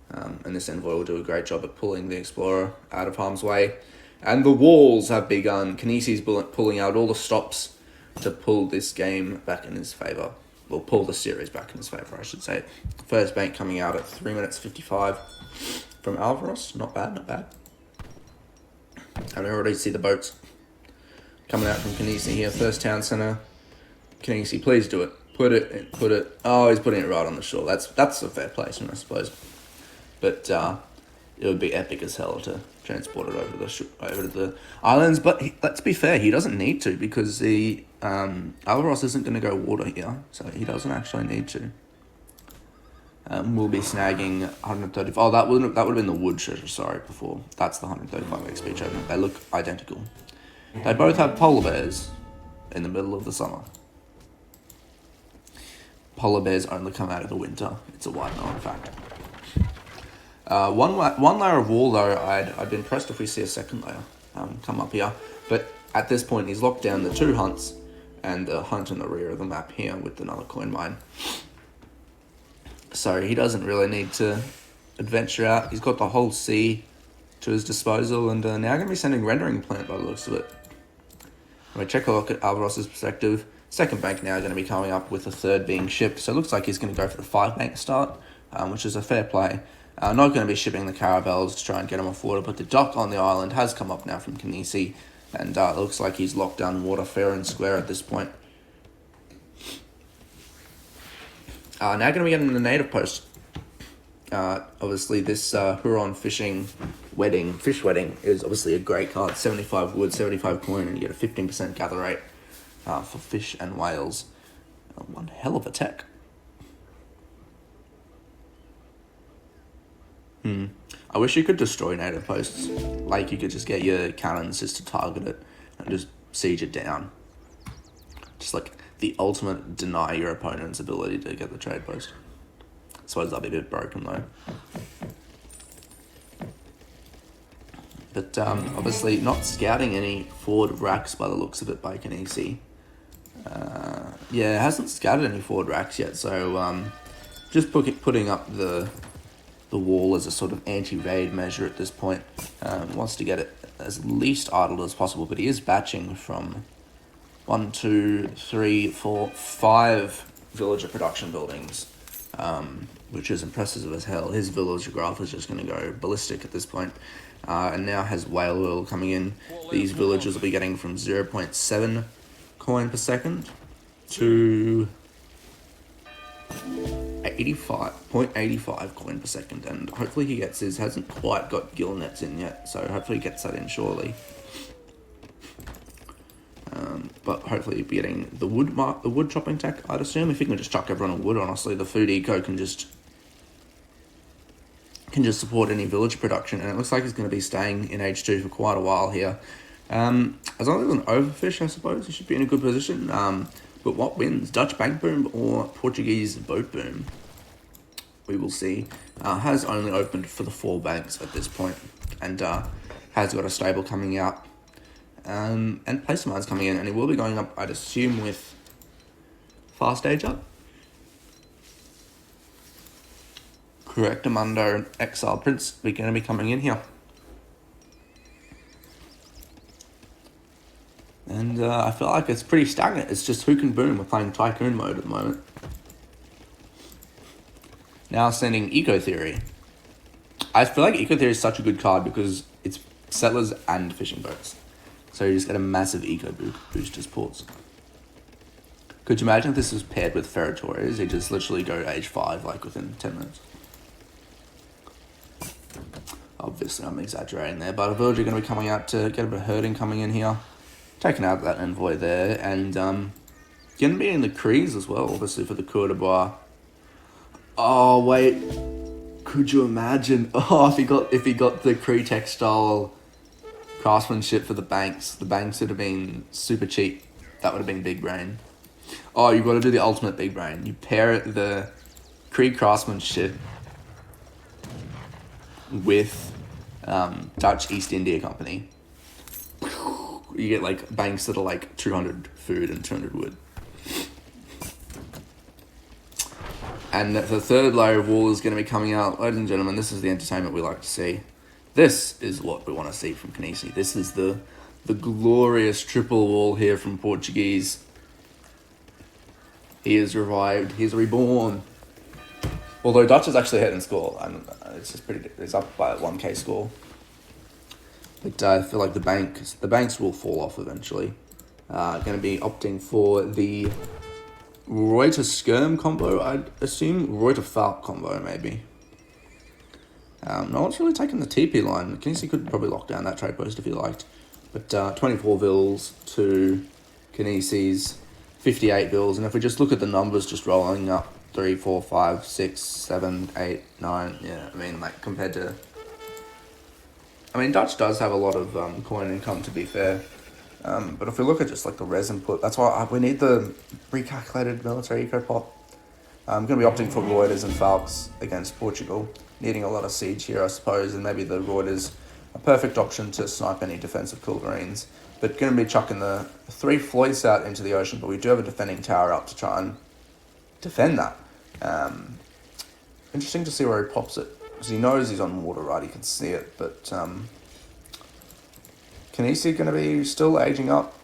And this envoy will do a great job at pulling the Explorer out of harm's way. And the walls have begun. Kynesie's pulling out all the stops to pull this game back in his favour. Well, pull the series back in his favour, I should say. First bank coming out at 3 minutes 55 from Alvaro. Not bad. And we already see the boats coming out from Kynesie here. First town centre. Kynesie, please do it. Put it. Oh, he's putting it right on the shore. That's a fair placement, I suppose. But it would be epic as hell to transport it over to the islands. But let's be fair, he doesn't need to, because the Alvaro isn't going to go water here, so he doesn't actually need to. We'll be snagging 135. Oh, that would have been the wood treasure. Sorry, before. That's the 135 XP treasure. They look identical. They both have polar bears in the middle of the summer. Polar bears only come out of the winter. It's a wide-known fact. One layer of wall, though, I'd be impressed if we see a second layer come up here. But at this point, he's locked down the 2 hunts and the hunt in the rear of the map here with another coin mine. So he doesn't really need to adventure out. He's got the whole sea to his disposal, and now going to be sending rendering plant by the looks of it. When we check a look at Alvaros's perspective, second bank now going to be coming up with a third being shipped. So it looks like he's going to go for the 5 bank start, which is a fair play. Not going to be shipping the caravels to try and get them off water, but the dock on the island has come up now from Kynesie, and it looks like he's locked down water fair and square at this point. Now going to be getting the native post. Obviously this Huron fish wedding is obviously a great card. 75 wood, 75 coin, and you get a 15% gather rate for fish and whales. One hell of a tech. I wish you could destroy native posts. Like, you could just get your cannons just to target it and just siege it down. Just like the ultimate deny your opponent's ability to get the trade post. I suppose that'll be a bit broken though. But obviously not scouting any forward racks by the looks of it by Kynesie. Yeah, it hasn't scouted any forward racks yet, so just putting up the wall as a sort of anti-raid measure at this point. Wants to get it as least idled as possible, but he is batching from 1, 2, 3, 4, 5 villager production buildings, which is impressive as hell. His villager graph is just going to go ballistic at this point. And now has whale oil coming in. These villagers will be getting from 0.7 coin per second to 0.85 coin per second, and hopefully he gets his, hasn't quite got gill nets in yet, so hopefully he gets that in shortly. But hopefully he'll be getting the wood chopping tech, I'd assume. If he can just chuck everyone on wood, honestly, the food eco can just support any village production, and it looks like he's going to be staying in H2 for quite a while here. As long as there's an overfish, I suppose he should be in a good position. But what wins, Dutch bank boom or Portuguese boat boom? We will see. Has only opened for the 4 banks at this point, and has got a stable coming out, and place mines coming in, and he will be going up, I'd assume, with fast age up. Correct, Amundo Exile Prince, we're going to be coming in here. And I feel like it's pretty stagnant. It's just who can boom. We're playing Tycoon mode at the moment. Now sending Eco Theory. I feel like Eco Theory is such a good card because it's settlers and fishing boats. So you just get a massive eco boost as ports. Could you imagine if this was paired with Ferratories? They just literally go age 5 like within 10 minutes. Obviously I'm exaggerating there, but a villager going to be coming out to get a bit of herding coming in here. Taking out that envoy there, and going to be in the Crees as well, obviously, for the Cour de Bois. Oh, wait. Could you imagine? Oh, if he got the Cree textile craftsmanship for the banks would have been super cheap. That would have been big brain. Oh, you've got to do the ultimate big brain. You pair the Cree craftsmanship with Dutch East India Company. You get like banks that are like 200 food and 200 wood. And the third layer of wall is going to be coming out. Ladies and gentlemen, this is the entertainment we like to see. This is what we want to see from Kynesie. This is the glorious triple wall here from Portuguese. He is revived. He's reborn. Although Dutch is actually ahead in score. It's just it's up by 1k score. But I feel like the banks will fall off eventually. Going to be opting for the Reuter Skirm combo, I'd assume. Reuter Falk combo, maybe. No one's really taking the TP line. Kynesie could probably lock down that trade post if he liked. But 24 vills to Kynesie's 58 vills. And if we just look at the numbers just rolling up, 3, 4, 5, 6, 7, 8, 9. Yeah, I mean, like, compared to... I mean, Dutch does have a lot of coin income, to be fair. But if we look at just, like, the res input, that's why we need the recalculated military eco pot. I'm going to be opting for Reuters and Falks against Portugal. Needing a lot of siege here, I suppose, and maybe the Reuters a perfect option to snipe any defensive Kulgarines. But going to be chucking the 3 Floyds out into the ocean, but we do have a defending tower up to try and defend that. Interesting to see where he pops it, because he knows he's on water, right? He can see it, but Kynesie going to be still aging up.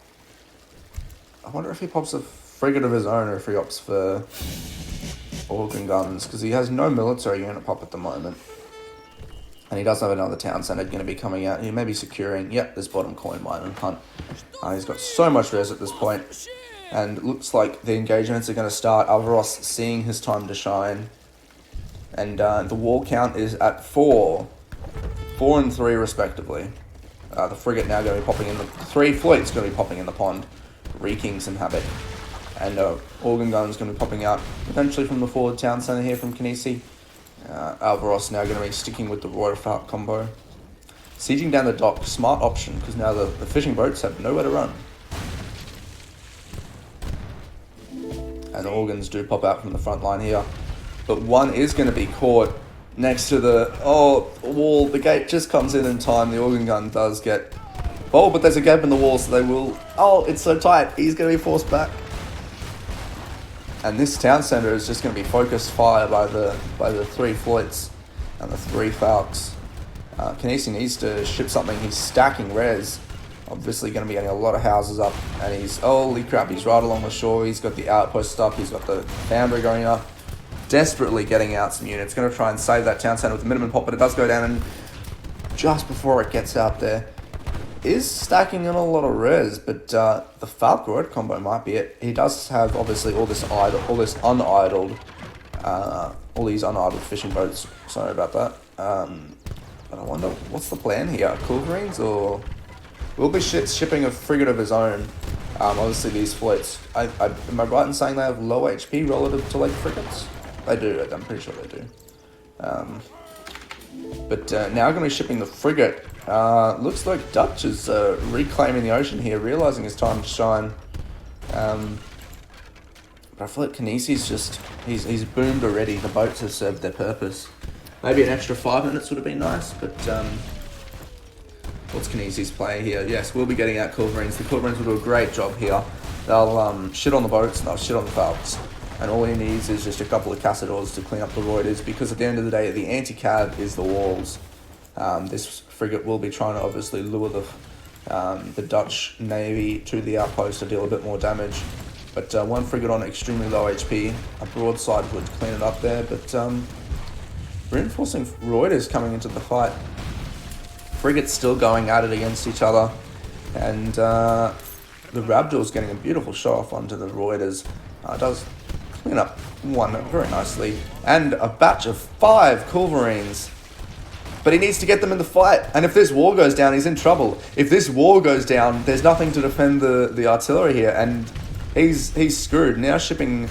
I wonder if he pops a frigate of his own or if he opts for organ guns, because he has no military unit pop at the moment. And he does have another town centre going to be coming out. He may be securing, this bottom coin mine and hunt. He's got so much res at this point. And it looks like the engagements are going to start. Alvaro seeing his time to shine. And the wall count is at 4. 4 and 3 respectively. The frigate now going to be popping in the... 3 fleets going to be popping in the pond. Wreaking some havoc. And organ guns going to be popping out eventually from the forward town centre here from Kynesie. Alvaro now going to be sticking with the Royal Falk combo. Sieging down the dock, smart option, because now the fishing boats have nowhere to run. And the organs do pop out from the front line here. But one is going to be caught next to the wall. The gate just comes in time. The organ gun does get... Oh, but there's a gap in the wall, so they will... Oh, it's so tight. He's going to be forced back. And this town centre is just going to be focused fire by the 3 Floyds and the 3 Falcons. Kynesie needs to ship something. He's stacking res. Obviously going to be getting a lot of houses up. And he's... Holy crap, he's right along the shore. He's got the outpost up. He's got the foundry going up. Desperately getting out some units. Going to try and save that town centre with the minimum pop, but it does go down. And just before it gets out there, is stacking in a lot of res, but the Falcon combo might be it. He does have obviously all these unidled fishing boats. Sorry about that. But I wonder what's the plan here. Cool Greens, or will be shipping a frigate of his own. Obviously these fleets. Am I right in saying they have low HP relative to like frigates? They do. I'm pretty sure they do. But now going to be shipping the frigate. Looks like Dutch is reclaiming the ocean here, realising it's time to shine. But I feel like Kynesie's just... He's boomed already. The boats have served their purpose. Maybe an extra 5 minutes would have been nice, but... what's Kynesie's play here? Yes, we'll be getting out Culverines. The Culverines will do a great job here. They'll shit on the boats and they'll shit on the Falcons. And all he needs is just a couple of Cassadors to clean up the Reuters, because at the end of the day, the anti-cab is the walls. This frigate will be trying to obviously lure the Dutch Navy to the outpost to deal a bit more damage. But one frigate on extremely low HP, a broadside would clean it up there, but reinforcing Reuters coming into the fight. Frigates still going at it against each other, and the Rabdor's getting a beautiful shot off onto the Reuters. Does clean up one very nicely, and a batch of 5 Culverines. But he needs to get them in the fight. And if this war goes down, he's in trouble. If this war goes down, there's nothing to defend the artillery here. And he's screwed. Now shipping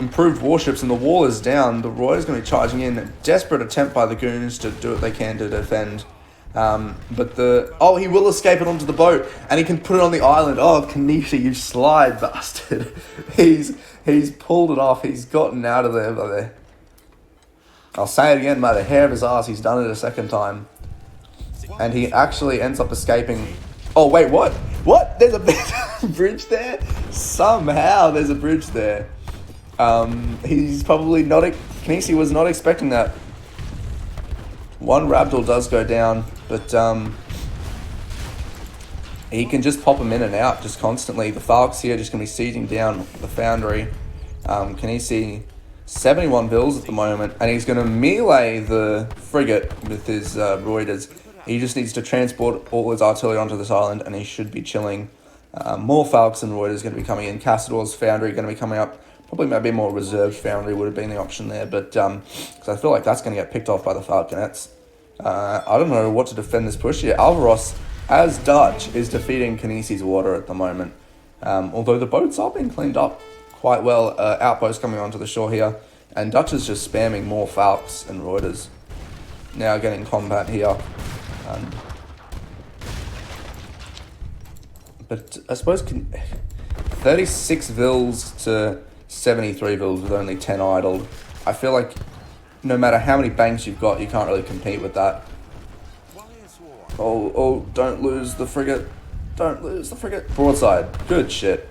improved warships and the wall is down. The Roy is going to be charging in. A desperate attempt by the goons to do what they can to defend. But he will escape it onto the boat. And he can put it on the island. Oh, Kynesie, you slide bastard. He's pulled it off. He's gotten out of there by there. I'll say it again, by the hair of his ass, he's done it a second time. And he actually ends up escaping. Oh, wait, what? What? There's a bridge there? Somehow there's a bridge there. He's probably not... Kynesie was not expecting that. One Rabdor does go down, but he can just pop him in and out just constantly. The Falcons here are just going to be sieging down the foundry. Kynesie... 71 bills at the moment, and he's going to melee the frigate with his Reuters. He just needs to transport all his artillery onto this island, and he should be chilling. More Falcons and Reuters going to be coming in. Cassador's foundry going to be coming up. Probably maybe more reserved foundry would have been the option there, but because I feel like that's going to get picked off by the Falconettes. I don't know what to defend this push here. Alvaro, as Dutch, is defeating Kynesie's water at the moment. Although the boats are being cleaned up quite well. Outpost coming onto the shore here, and Dutch is just spamming more Falcons and Reuters. Now getting combat here. But I suppose 36 vills to 73 vills with only 10 idled. I feel like no matter how many banks you've got, you can't really compete with that. Oh, don't lose the frigate. Don't lose the frigate. Broadside. Good shit.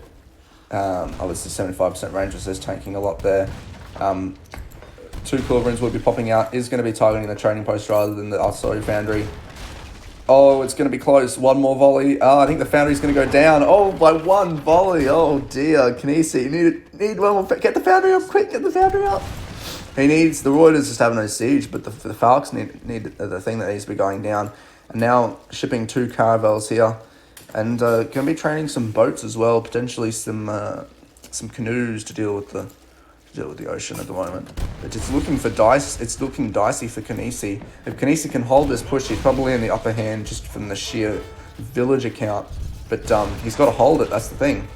Obviously 75% range was tanking a lot there. 2 Culverines will be popping out. Is going to be targeting the training post rather than the artillery foundry. Oh, it's going to be close. One more volley. I think the foundry's going to go down. Oh, by one volley. Oh dear. Kynesie, need one more. Get the foundry up quick. Get the foundry up. He needs... The Reuters just have no siege, but the Falcons need the thing that needs to be going down. And now shipping 2 caravels here. And going to be training some boats as well, potentially some canoes to deal with the ocean at the moment. But it's looking for dice. It's looking dicey for Kynesie. If Kynesie can hold this push, he's probably in the upper hand just from the sheer village account. But he's got to hold it. That's the thing.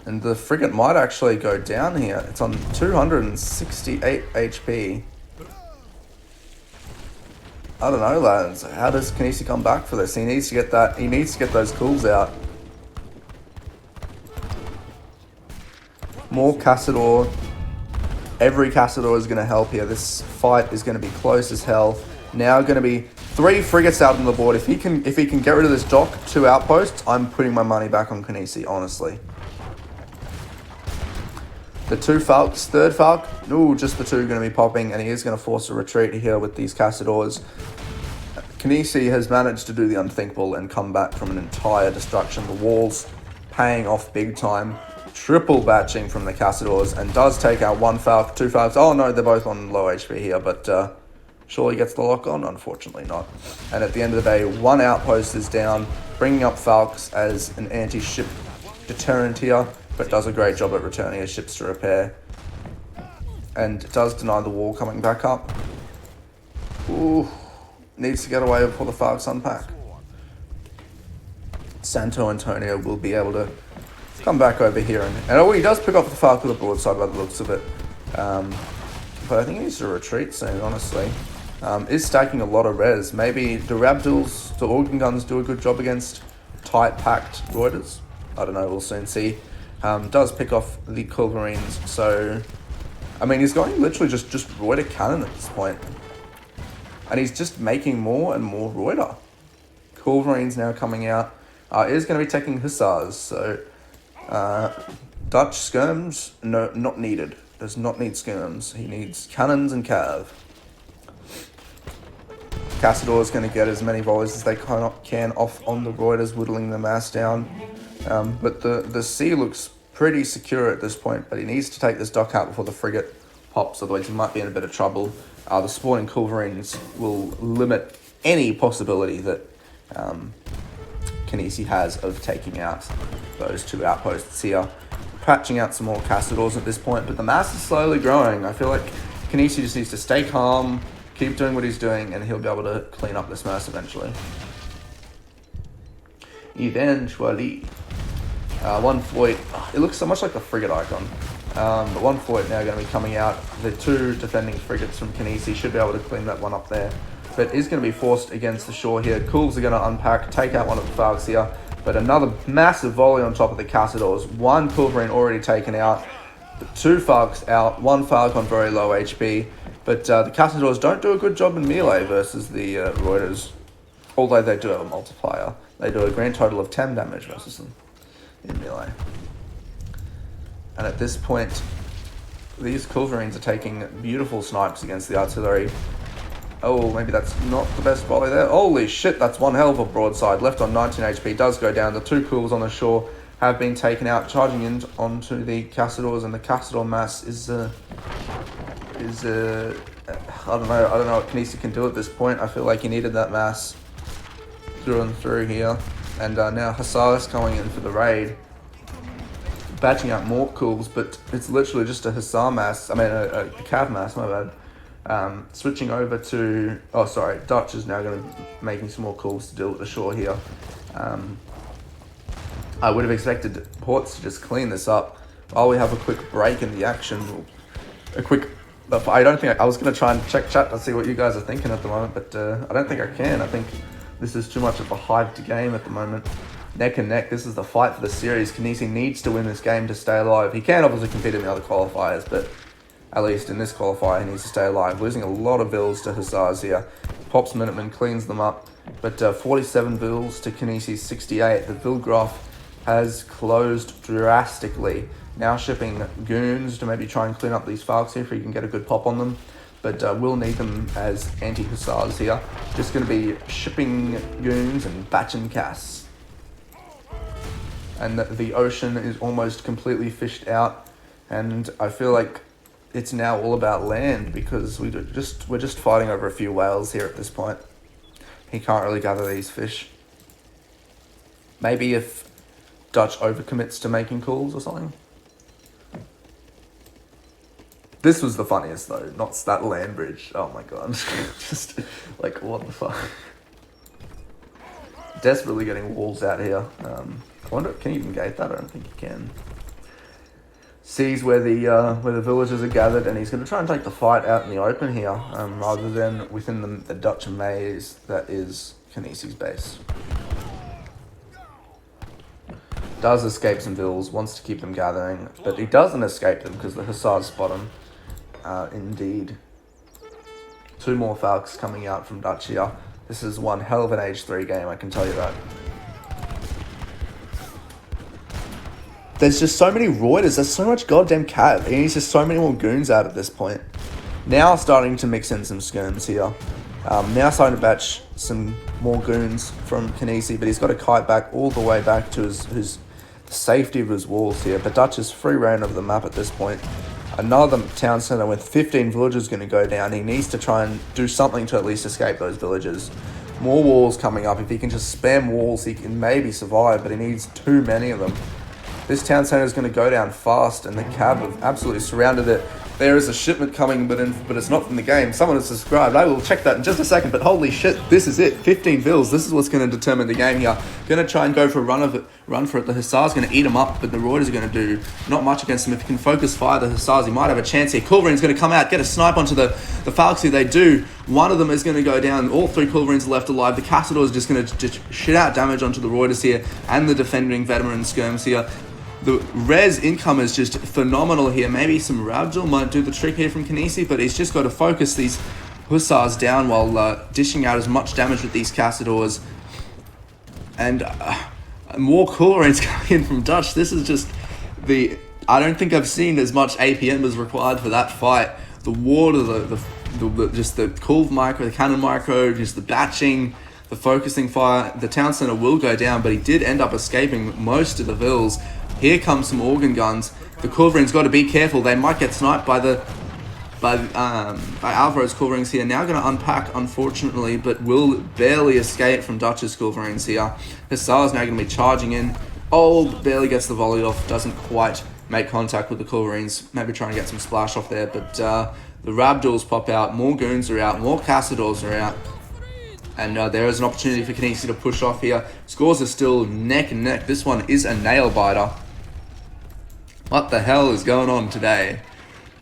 And the frigate might actually go down here. It's on 268 HP. I don't know, lads. How does Kynesie come back for this? He needs to get that. He needs to get those cools out. More Cassador Every Castador is going to help here. This fight is going to be close as hell. Now going to be 3 frigates out on the board. If he can get rid of this dock, 2 outposts, I'm putting my money back on Kynesie, honestly. The 2 Falcons, 3rd Falcon, ooh, just the 2 going to be popping, and he is going to force a retreat here with these Castadors. Kynesie has managed to do the unthinkable and come back from an entire destruction. The walls paying off big time. Triple batching from the Castadors, and does take out 1 Falcon, 2 Falcons. Oh no, they're both on low HP here, but surely gets the lock on? Unfortunately not. And at the end of the day, 1 outpost is down, bringing up Falcons as an anti-ship deterrent here, but does a great job at returning his ships to repair. And does deny the wall coming back up. Ooh, needs to get away before the Falcons unpack. Santo Antonio will be able to come back over here, and oh, he does pick off the Falcon with a broadside by the looks of it. But I think he needs to retreat soon, honestly. Is stacking a lot of res. Maybe do Rabduls, do organ guns do a good job against tight packed Reuters? I don't know, we'll soon see. Does pick off the Culverines, so I mean he's going literally just Reuter cannon at this point. And he's just making more and more Reuter. Culverines now coming out. Is going to be taking Hussars, so Dutch skirms, no, not needed. Does not need skirms. He needs cannons and cav. Castador is going to get as many volleys as they can off on the Reuters, whittling the mass down. But the sea looks pretty secure at this point, but he needs to take this dock out before the frigate pops, otherwise he might be in a bit of trouble. The spawning Culverines will limit any possibility that Kynesie has of taking out those 2 outposts here. Patching out some more Castadors at this point, but the mass is slowly growing. I feel like Kynesie just needs to stay calm, keep doing what he's doing, and he'll be able to clean up this mass eventually. Eventually. 1 Floyd. It looks so much like the frigate icon. But 1 Floyd now going to be coming out. The 2 defending frigates from Kynesie should be able to clean that one up there. But is going to be forced against the shore here. Cools are going to unpack, take out one of the Falcons here. But another massive volley on top of the Castadors. 1 Culverine already taken out. The 2 Falcons out. 1 Falcon on very low HP. But the Castadors don't do a good job in melee versus the Reuters. Although they do have a multiplier. They do a grand total of 10 damage versus them in melee. And at this point, these Culverines are taking beautiful snipes against the artillery. Oh, maybe that's not the best volley there. Holy shit, that's one hell of a broadside. Left on 19 HP, does go down. The 2 Cools on the shore have been taken out, charging in onto the Castadors, and the Castador mass is I don't know what Kynesie can do at this point. I feel like he needed that mass through and through here. And now Hussars coming in for the raid. Batching out more Cools, but it's literally just a Hussar mass. I mean, a Cav mass, my bad. Switching over to... Oh, sorry. Dutch is now going to be making some more Cools to deal with the shore here. I would have expected Ports to just clean this up while we have a quick break in the action. I don't think... I was going to try and check chat to see what you guys are thinking at the moment, but I don't think I can. I think this is too much of a hyped game at the moment. Neck and neck, this is the fight for the series. Kynesie needs to win this game to stay alive. He can obviously compete in the other qualifiers, but at least in this qualifier, he needs to stay alive. Losing a lot of bills to Hussars here. Pops Minuteman, cleans them up, but 47 bills to Kynesie's 68. The bill graph has closed drastically. Now shipping goons to maybe try and clean up these Falcons here if he can get a good pop on them. But we'll need them as anti-Hussars here. Just going to be shipping goons and batching casts. And the ocean is almost completely fished out. And I feel like it's now all about land because we're just fighting over a few whales here at this point. He can't really gather these fish. Maybe if Dutch overcommits to making calls or something. This was the funniest though, not that land bridge. Oh my god. Just like, what the fuck? Desperately getting walls out here. I wonder, can you even gate that? I don't think you can. Sees where the villagers are gathered, and he's going to try and take the fight out in the open here, rather than within the Dutch maze that is Kynesie's base. Does escape some vills, wants to keep them gathering, but he doesn't escape them because the Hussars spot him. Indeed. 2 more Falcons coming out from Dutch here. This is one hell of an Age 3 game, I can tell you that. There's just so many Reuters. There's so much goddamn cat. He needs just so many more goons out at this point. Now starting to mix in some skirms here. Now starting to batch some more goons from Kynesie, but he's got to kite back all the way back to his safety of his walls here. But Dutch is free reign of the map at this point. Another town centre with 15 villagers going to go down. He needs to try and do something to at least escape those villagers. More walls coming up. If he can just spam walls, he can maybe survive, but he needs too many of them. This town centre is going to go down fast, and the cab have absolutely surrounded it. There is a shipment coming, but it's not from the game. Someone has subscribed. I will check that in just a second, but holy shit, this is it. 15 vills. This is what's going to determine the game here. Going to try and go for a run for it. The Hussars going to eat him up, but the Reuters are going to do not much against him. If he can focus fire the Hussars, he might have a chance here. Culverin's going to come out, get a snipe onto the Falcons. They do. One of them is going to go down. All 3 Culverins are left alive. The Castador is just going to just shit out damage onto the Reuters here, and the defending veteran skirms here. The res income is just phenomenal here. Maybe some Rabdul might do the trick here from Kynesie, but he's just got to focus these Hussars down while dishing out as much damage with these Castadors. And more Culverins coming in from Dutch. This is just I don't think I've seen as much APM as required for that fight. The water, just the Culv micro, the cannon micro, just the batching, the focusing fire. The town centre will go down, but he did end up escaping most of the vills. Here comes some organ guns. The Culverins got to be careful. They might get sniped by Alvaro's Culverins here. Now going to unpack, unfortunately, but will barely escape from Dutch's Culverins here. Hussar's now going to be charging in. Oh, barely gets the volley off. Doesn't quite make contact with the Culverins. Maybe trying to get some splash off there, but the Rabduls pop out. More goons are out. More Castadors are out. And there is an opportunity for Kynesie to push off here. Scores are still neck and neck. This one is a nail biter. What the hell is going on today?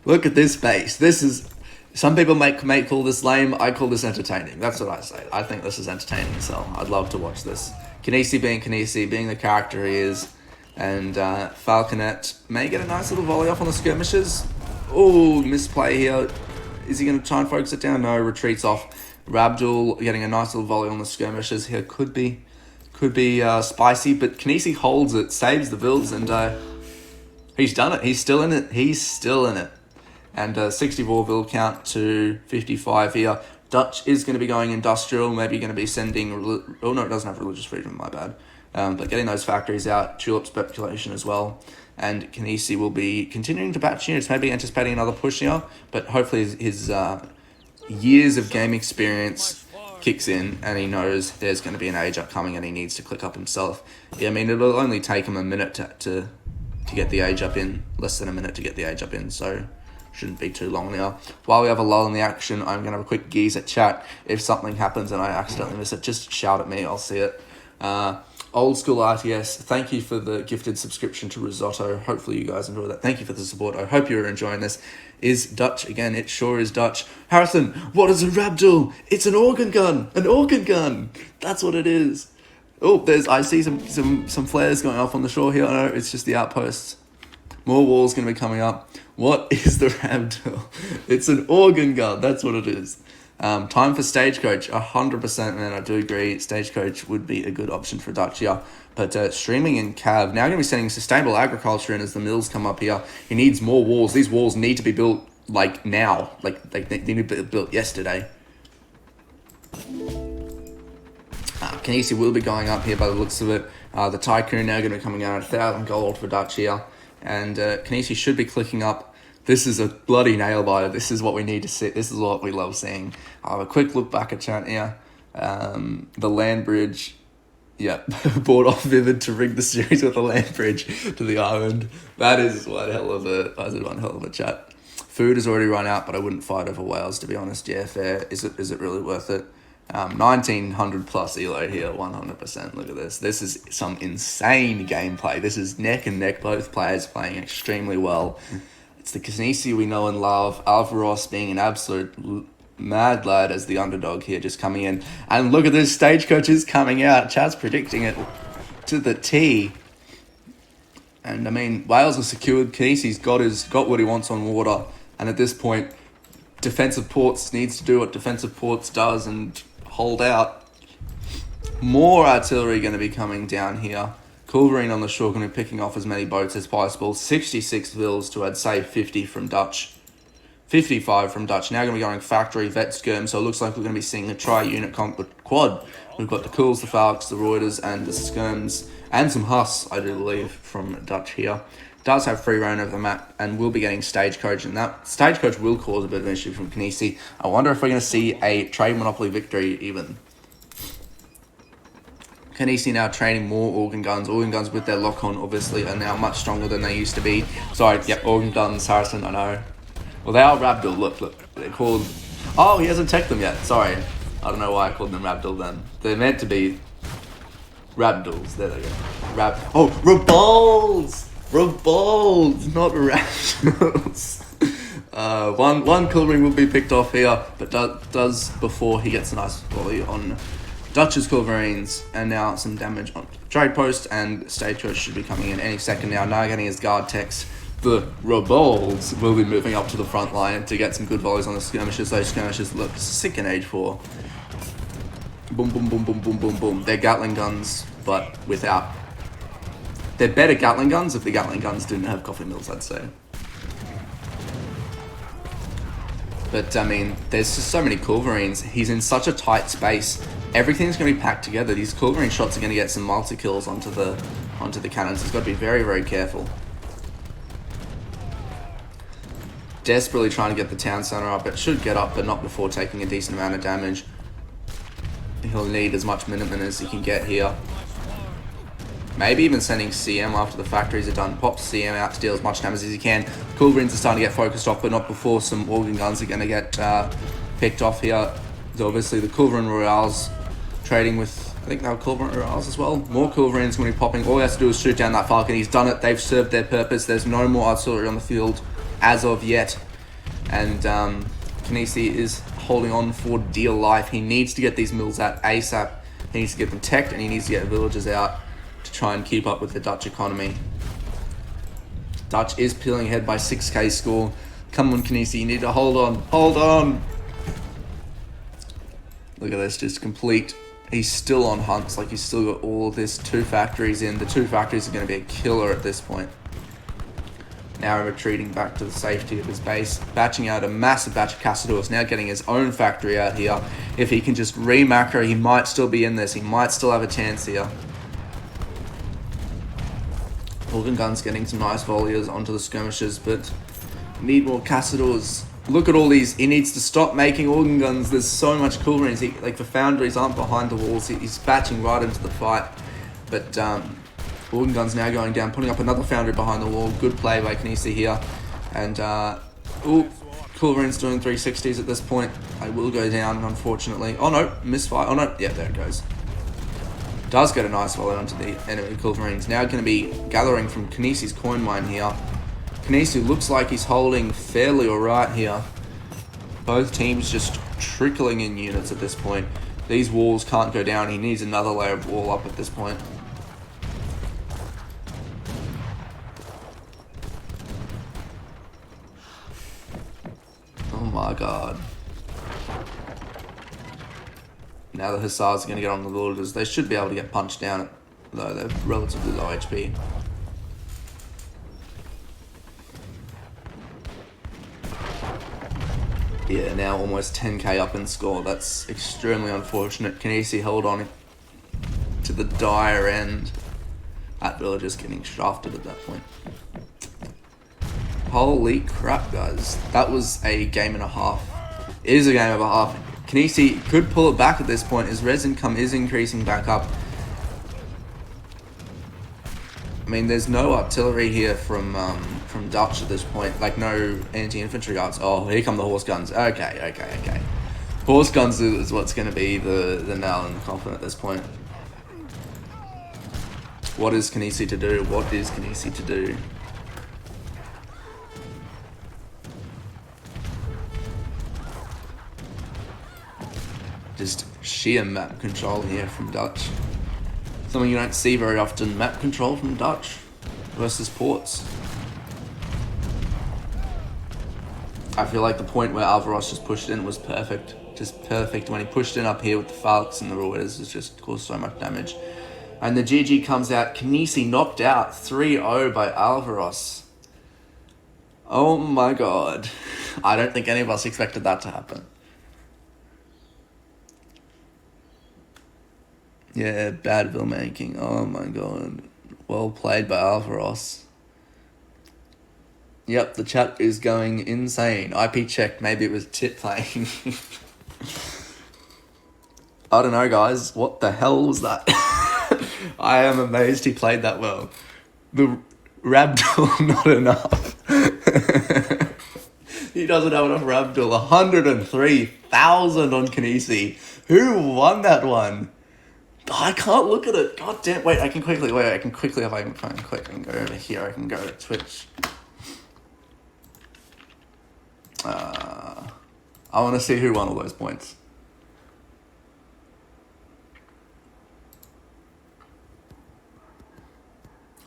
Look at this base. This is... Some people may call this lame. I call this entertaining. That's what I say. I think this is entertaining, so I'd love to watch this. Kynesie, being the character he is. And Falconet may get a nice little volley off on the skirmishes. Oh, misplay here. Is he going to try and focus it down? No, retreats off. Rabdul getting a nice little volley on the skirmishes here. Could be spicy, but Kynesie holds it, saves the vills, and he's done it. He's still in it. And 64 vill count to 55 here. Dutch is going to be going industrial, maybe going to be sending... Oh, no, it doesn't have religious freedom, my bad. But getting those factories out, tulip speculation as well. And Kynesie will be continuing to batch units, maybe anticipating another push here, but hopefully his years of game experience kicks in and he knows there's going to be an age up coming and he needs to click up himself. Yeah, I mean, it'll only take him a minute to get the age up in, less than a minute to get the age up in, so shouldn't be too long now. While we have a lull in the action, I'm going to have a quick gaze at chat. If something happens and I accidentally miss it, just shout at me, I'll see it. Old School RTS, thank you for the gifted subscription to Risotto. Hopefully you guys enjoy that. Thank you for the support. I hope you're enjoying this. Is Dutch again? It sure is Dutch. Harrison, what is a Rabdul? It's an organ gun. An organ gun. That's what it is. Oh, I see some flares going off on the shore here. I know it's just the outposts. More walls going to be coming up. What is the Rabdul? It's an organ gun. That's what it is. Time for Stagecoach, 100%, man. I do agree. Stagecoach would be a good option for Dutch here. But streaming in Cav, now going to be sending sustainable agriculture in as the mills come up here. He needs more walls. These walls need to be built, like, now. Like they need to be built yesterday. Kynesie will be going up here by the looks of it. The Tycoon now going to be coming out at 1,000 gold for Dutch here. And Kynesie should be clicking up. This is a bloody nail biter. This is what we need to see. This is what we love seeing. I'll have a quick look back at chat here. The land bridge. Yep. Bought off Vivid to rig the series with the land bridge to the island. That is one hell of a chat. Food has already run out, but I wouldn't fight over whales, to be honest. Yeah, fair. Is it really worth it? 1900 plus elo here, 100%. Look at this. This is some insane gameplay. This is neck and neck. Both players playing extremely well. It's the Kynesie we know and love. Alvaro being an absolute mad lad as the underdog here, just coming in. And look at this, Stagecoach is coming out. Chat's predicting it to the T. And I mean, Wales are secured. Kynesie's got what he wants on water. And at this point, defensive ports needs to do what defensive ports does and hold out. More artillery going to be coming down here. Culverine on the shore going to be picking off as many boats as possible. 66 vills to, I'd say, 50 from Dutch. 55 from Dutch. Now going to be going factory, vet skirm. So it looks like we're going to be seeing a tri-unit quad. We've got the Kuls, the Falks, the Reuters, and the skirms. And some Huss, I do believe, from Dutch here. Does have free reign over the map and will be getting Stagecoach, and that Stagecoach will cause a bit of an issue from Kynesie. I wonder if we're going to see a trade monopoly victory even. Kynesie now training more organ guns. Organ guns with their lock-on obviously are now much stronger than they used to be. Sorry, yep, organ guns, Harrison, I know. Well, they are Rabdul, look, they're called... Oh, he hasn't teched them yet, sorry. I don't know why I called them Rabdul then. They're meant to be Rabduls, there they go. Rabols! Rabold, not Raptors. One Culverine will be picked off here, but does before he gets a nice volley on Dutch's Culverines, and now some damage on trade post, and Stagecoach should be coming in any second now. Now getting his guard techs. The Rabolds will be moving up to the front line to get some good volleys on the skirmishes. Those skirmishes look sick in Age 4. Boom, boom, boom, boom, boom, boom, boom. They're Gatling guns, but without... They're better Gatling guns if the Gatling guns didn't have coffee mills, I'd say. But, I mean, there's just so many Culverines. He's in such a tight space. Everything's going to be packed together. These Culverine shots are going to get some multi-kills onto the cannons. He's got to be very, very careful. Desperately trying to get the town center up. It should get up, but not before taking a decent amount of damage. He'll need as much Minutemen as he can get here. Maybe even sending CM after the factories are done. Pops CM out to deal as much damage as he can. Culverines are starting to get focused off, but not before some organ guns are going to get picked off here. So obviously the Culverine Royales trading with, I think they were Culverine Royales as well. More Culverines going to be popping. All he has to do is shoot down that Falcon. He's done it. They've served their purpose. There's no more artillery on the field as of yet. And Kynesie is holding on for dear life. He needs to get these mills out ASAP. He needs to get them teched, and he needs to get villagers out to try and keep up with the Dutch economy. Dutch is peeling ahead by 6k score. Come on, Kynesie, you need to hold on. Hold on! Look at this, just complete. He's still on hunts, like he's still got all of this. 2 factories in. The 2 factories are going to be a killer at this point. Now retreating back to the safety of his base. Batching out a massive batch of Castadors. Now getting his own factory out here. If he can just re-macro, he might still be in this. He might still have a chance here. Organ guns getting some nice volleys onto the skirmishes, but need more Castadors. Look at all these. He needs to stop making organ guns. There's so much Culverines. Like the foundries aren't behind the walls. He's batching right into the fight. But organ guns now going down, putting up another foundry behind the wall. Good play by Kynesie here. And Culverine's doing 360s at this point. I will go down, unfortunately. Oh no, misfire. Oh no, yeah, there it goes. Does get a nice volley onto the enemy Culverines. Now going to be gathering from Kynesie's coin mine here. Kynesie looks like he's holding fairly alright here. Both teams just trickling in units at this point. These walls can't go down. He needs another layer of wall up at this point. Oh my god. Now the Hussars are going to get on the villagers. They should be able to get punched down, though they're relatively low HP. Yeah, now almost 10k up in score. That's extremely unfortunate. Kynesie held on to the dire end. That villager's getting shafted at that point. Holy crap, guys. That was a game and a half. It is a game and a half. Kynesie could pull it back at this point. His res income is increasing back up. I mean, there's no artillery here from Dutch at this point. Like, no anti-infantry guards. Oh, here come the horse guns. Okay. Horse guns is what's going to be the nail in the coffin at this point. What is Kynesie to do? What is Kynesie to do? Just sheer map control here from Dutch. Something you don't see very often. Map control from Dutch versus ports. I feel like the point where Alvaro just pushed in was perfect. Just perfect. When he pushed in up here with the Falcons and the Ruiz, it just caused so much damage. And the GG comes out. Kynesie knocked out 3-0 by Alvaro. Oh my god. I don't think any of us expected that to happen. Yeah, bad filmmaking. Oh my god. Well played by Alvaro. Yep, the chat is going insane. IP check, maybe it was tit playing. I don't know, guys. What the hell was that? I am amazed he played that well. The Rabdul, not enough. He doesn't have enough Rabdul. 103,000 on Kynesie. Who won that one? I can't look at it. God damn. Wait, I can quickly, if I can find quick, I can go over here. I can go to Twitch. I want to see who won all those points.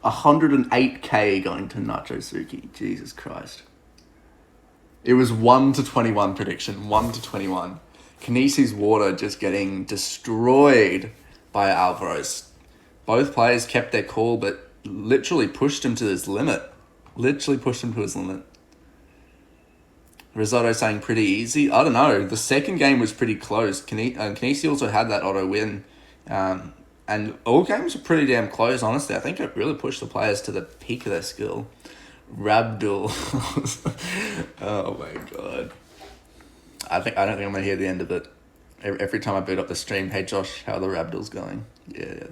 $108K going to Nacho Suki. Jesus Christ. It was 1-21 prediction. 1-21. Kynesie's water just getting destroyed by Alvaro's. Both players kept their call, but literally pushed him to his limit. Risotto saying pretty easy. I don't know. The second game was pretty close. Kynesie also had that auto win. And all games were pretty damn close, honestly. I think it really pushed the players to the peak of their skill. Rabdul. Oh my god. I don't think I'm going to hear the end of it. Every time I boot up the stream, hey Josh, how are the Rabduls going? Yeah.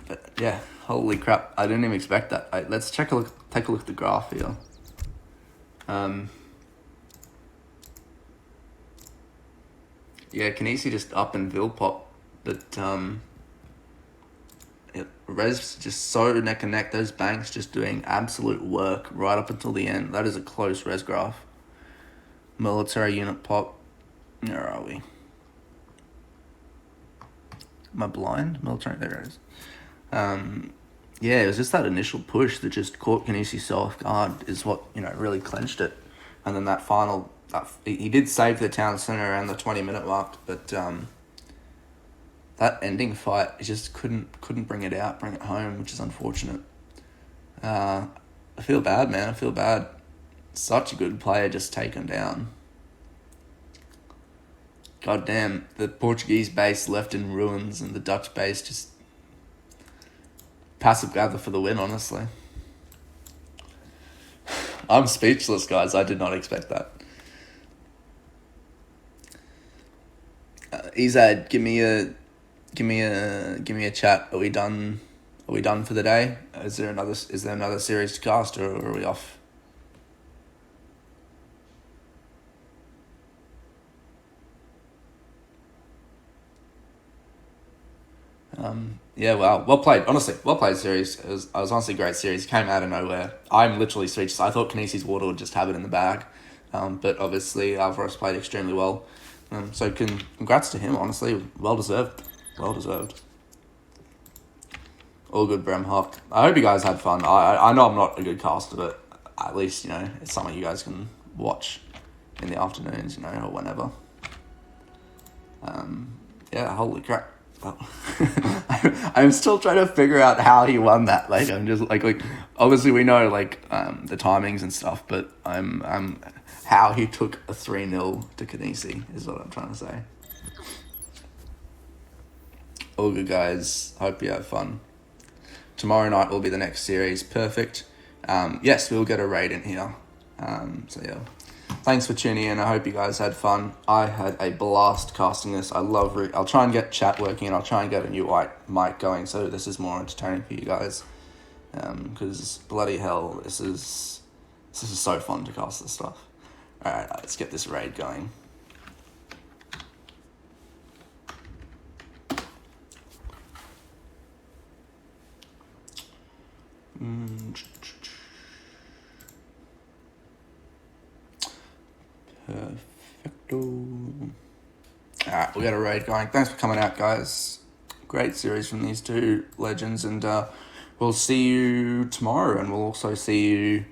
But yeah, holy crap! I didn't even expect that. Let's take a look at the graph here. Yeah, Kynesie just up and Vil pop, but Res just so neck and neck. Those banks just doing absolute work right up until the end. That is a close res graph. Military unit pop. Where are we? Am I blind? Military, there it is. Yeah, it was just that initial push that just caught Kynesie so off guard is what, really clenched it. And then that final, he did save the town center around the 20-minute mark, but that ending fight, he just couldn't bring it home, which is unfortunate. I feel bad, man. I feel bad. Such a good player just taken down. God damn, the Portuguese base left in ruins and the Dutch base just passive gather for the win, honestly. I'm speechless, guys. I did not expect that. Izad, give me a chat. Are we done for the day? Is there another series to cast, or are we off? Yeah, well played. Honestly, well played series. It was honestly a great series. It came out of nowhere. I'm literally speechless. I thought Kynesie's water would just have it in the bag, but obviously Alvaro's played extremely well. So congrats to him. Honestly, well deserved. All good, Bremhawk. I hope you guys had fun. I know I'm not a good caster, but at least it's something you guys can watch in the afternoons, or whenever. Yeah, holy crap. I'm still trying to figure out how he won that. Like, I'm just like obviously we know the timings and stuff, but I'm how he took a 3-0 to Kynesie is what I'm trying to say. All good, guys. Hope you have fun. Tomorrow night will be the next series. Perfect. Yes, we'll get a raid in here. So yeah. Thanks for tuning in. I hope you guys had fun. I had a blast casting this. I'll try and get chat working, and I'll try and get a new white mic going so this is more entertaining for you guys. Because bloody hell, this is so fun to cast this stuff. Alright, let's get this raid going. Perfecto. Alright, we got a raid going. Thanks for coming out, guys. great series from these two legends, and we'll see you tomorrow, and we'll also see you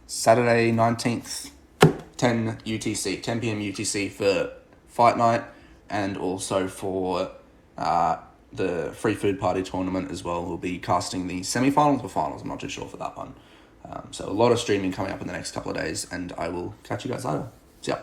Saturday 19th, 10 UTC, 10 p.m. UTC for fight night, and also for the free food party tournament as well. We'll be casting the semi-finals or finals. I'm not too sure for that one. So a lot of streaming coming up in the next couple of days, and I will catch you guys later. See ya.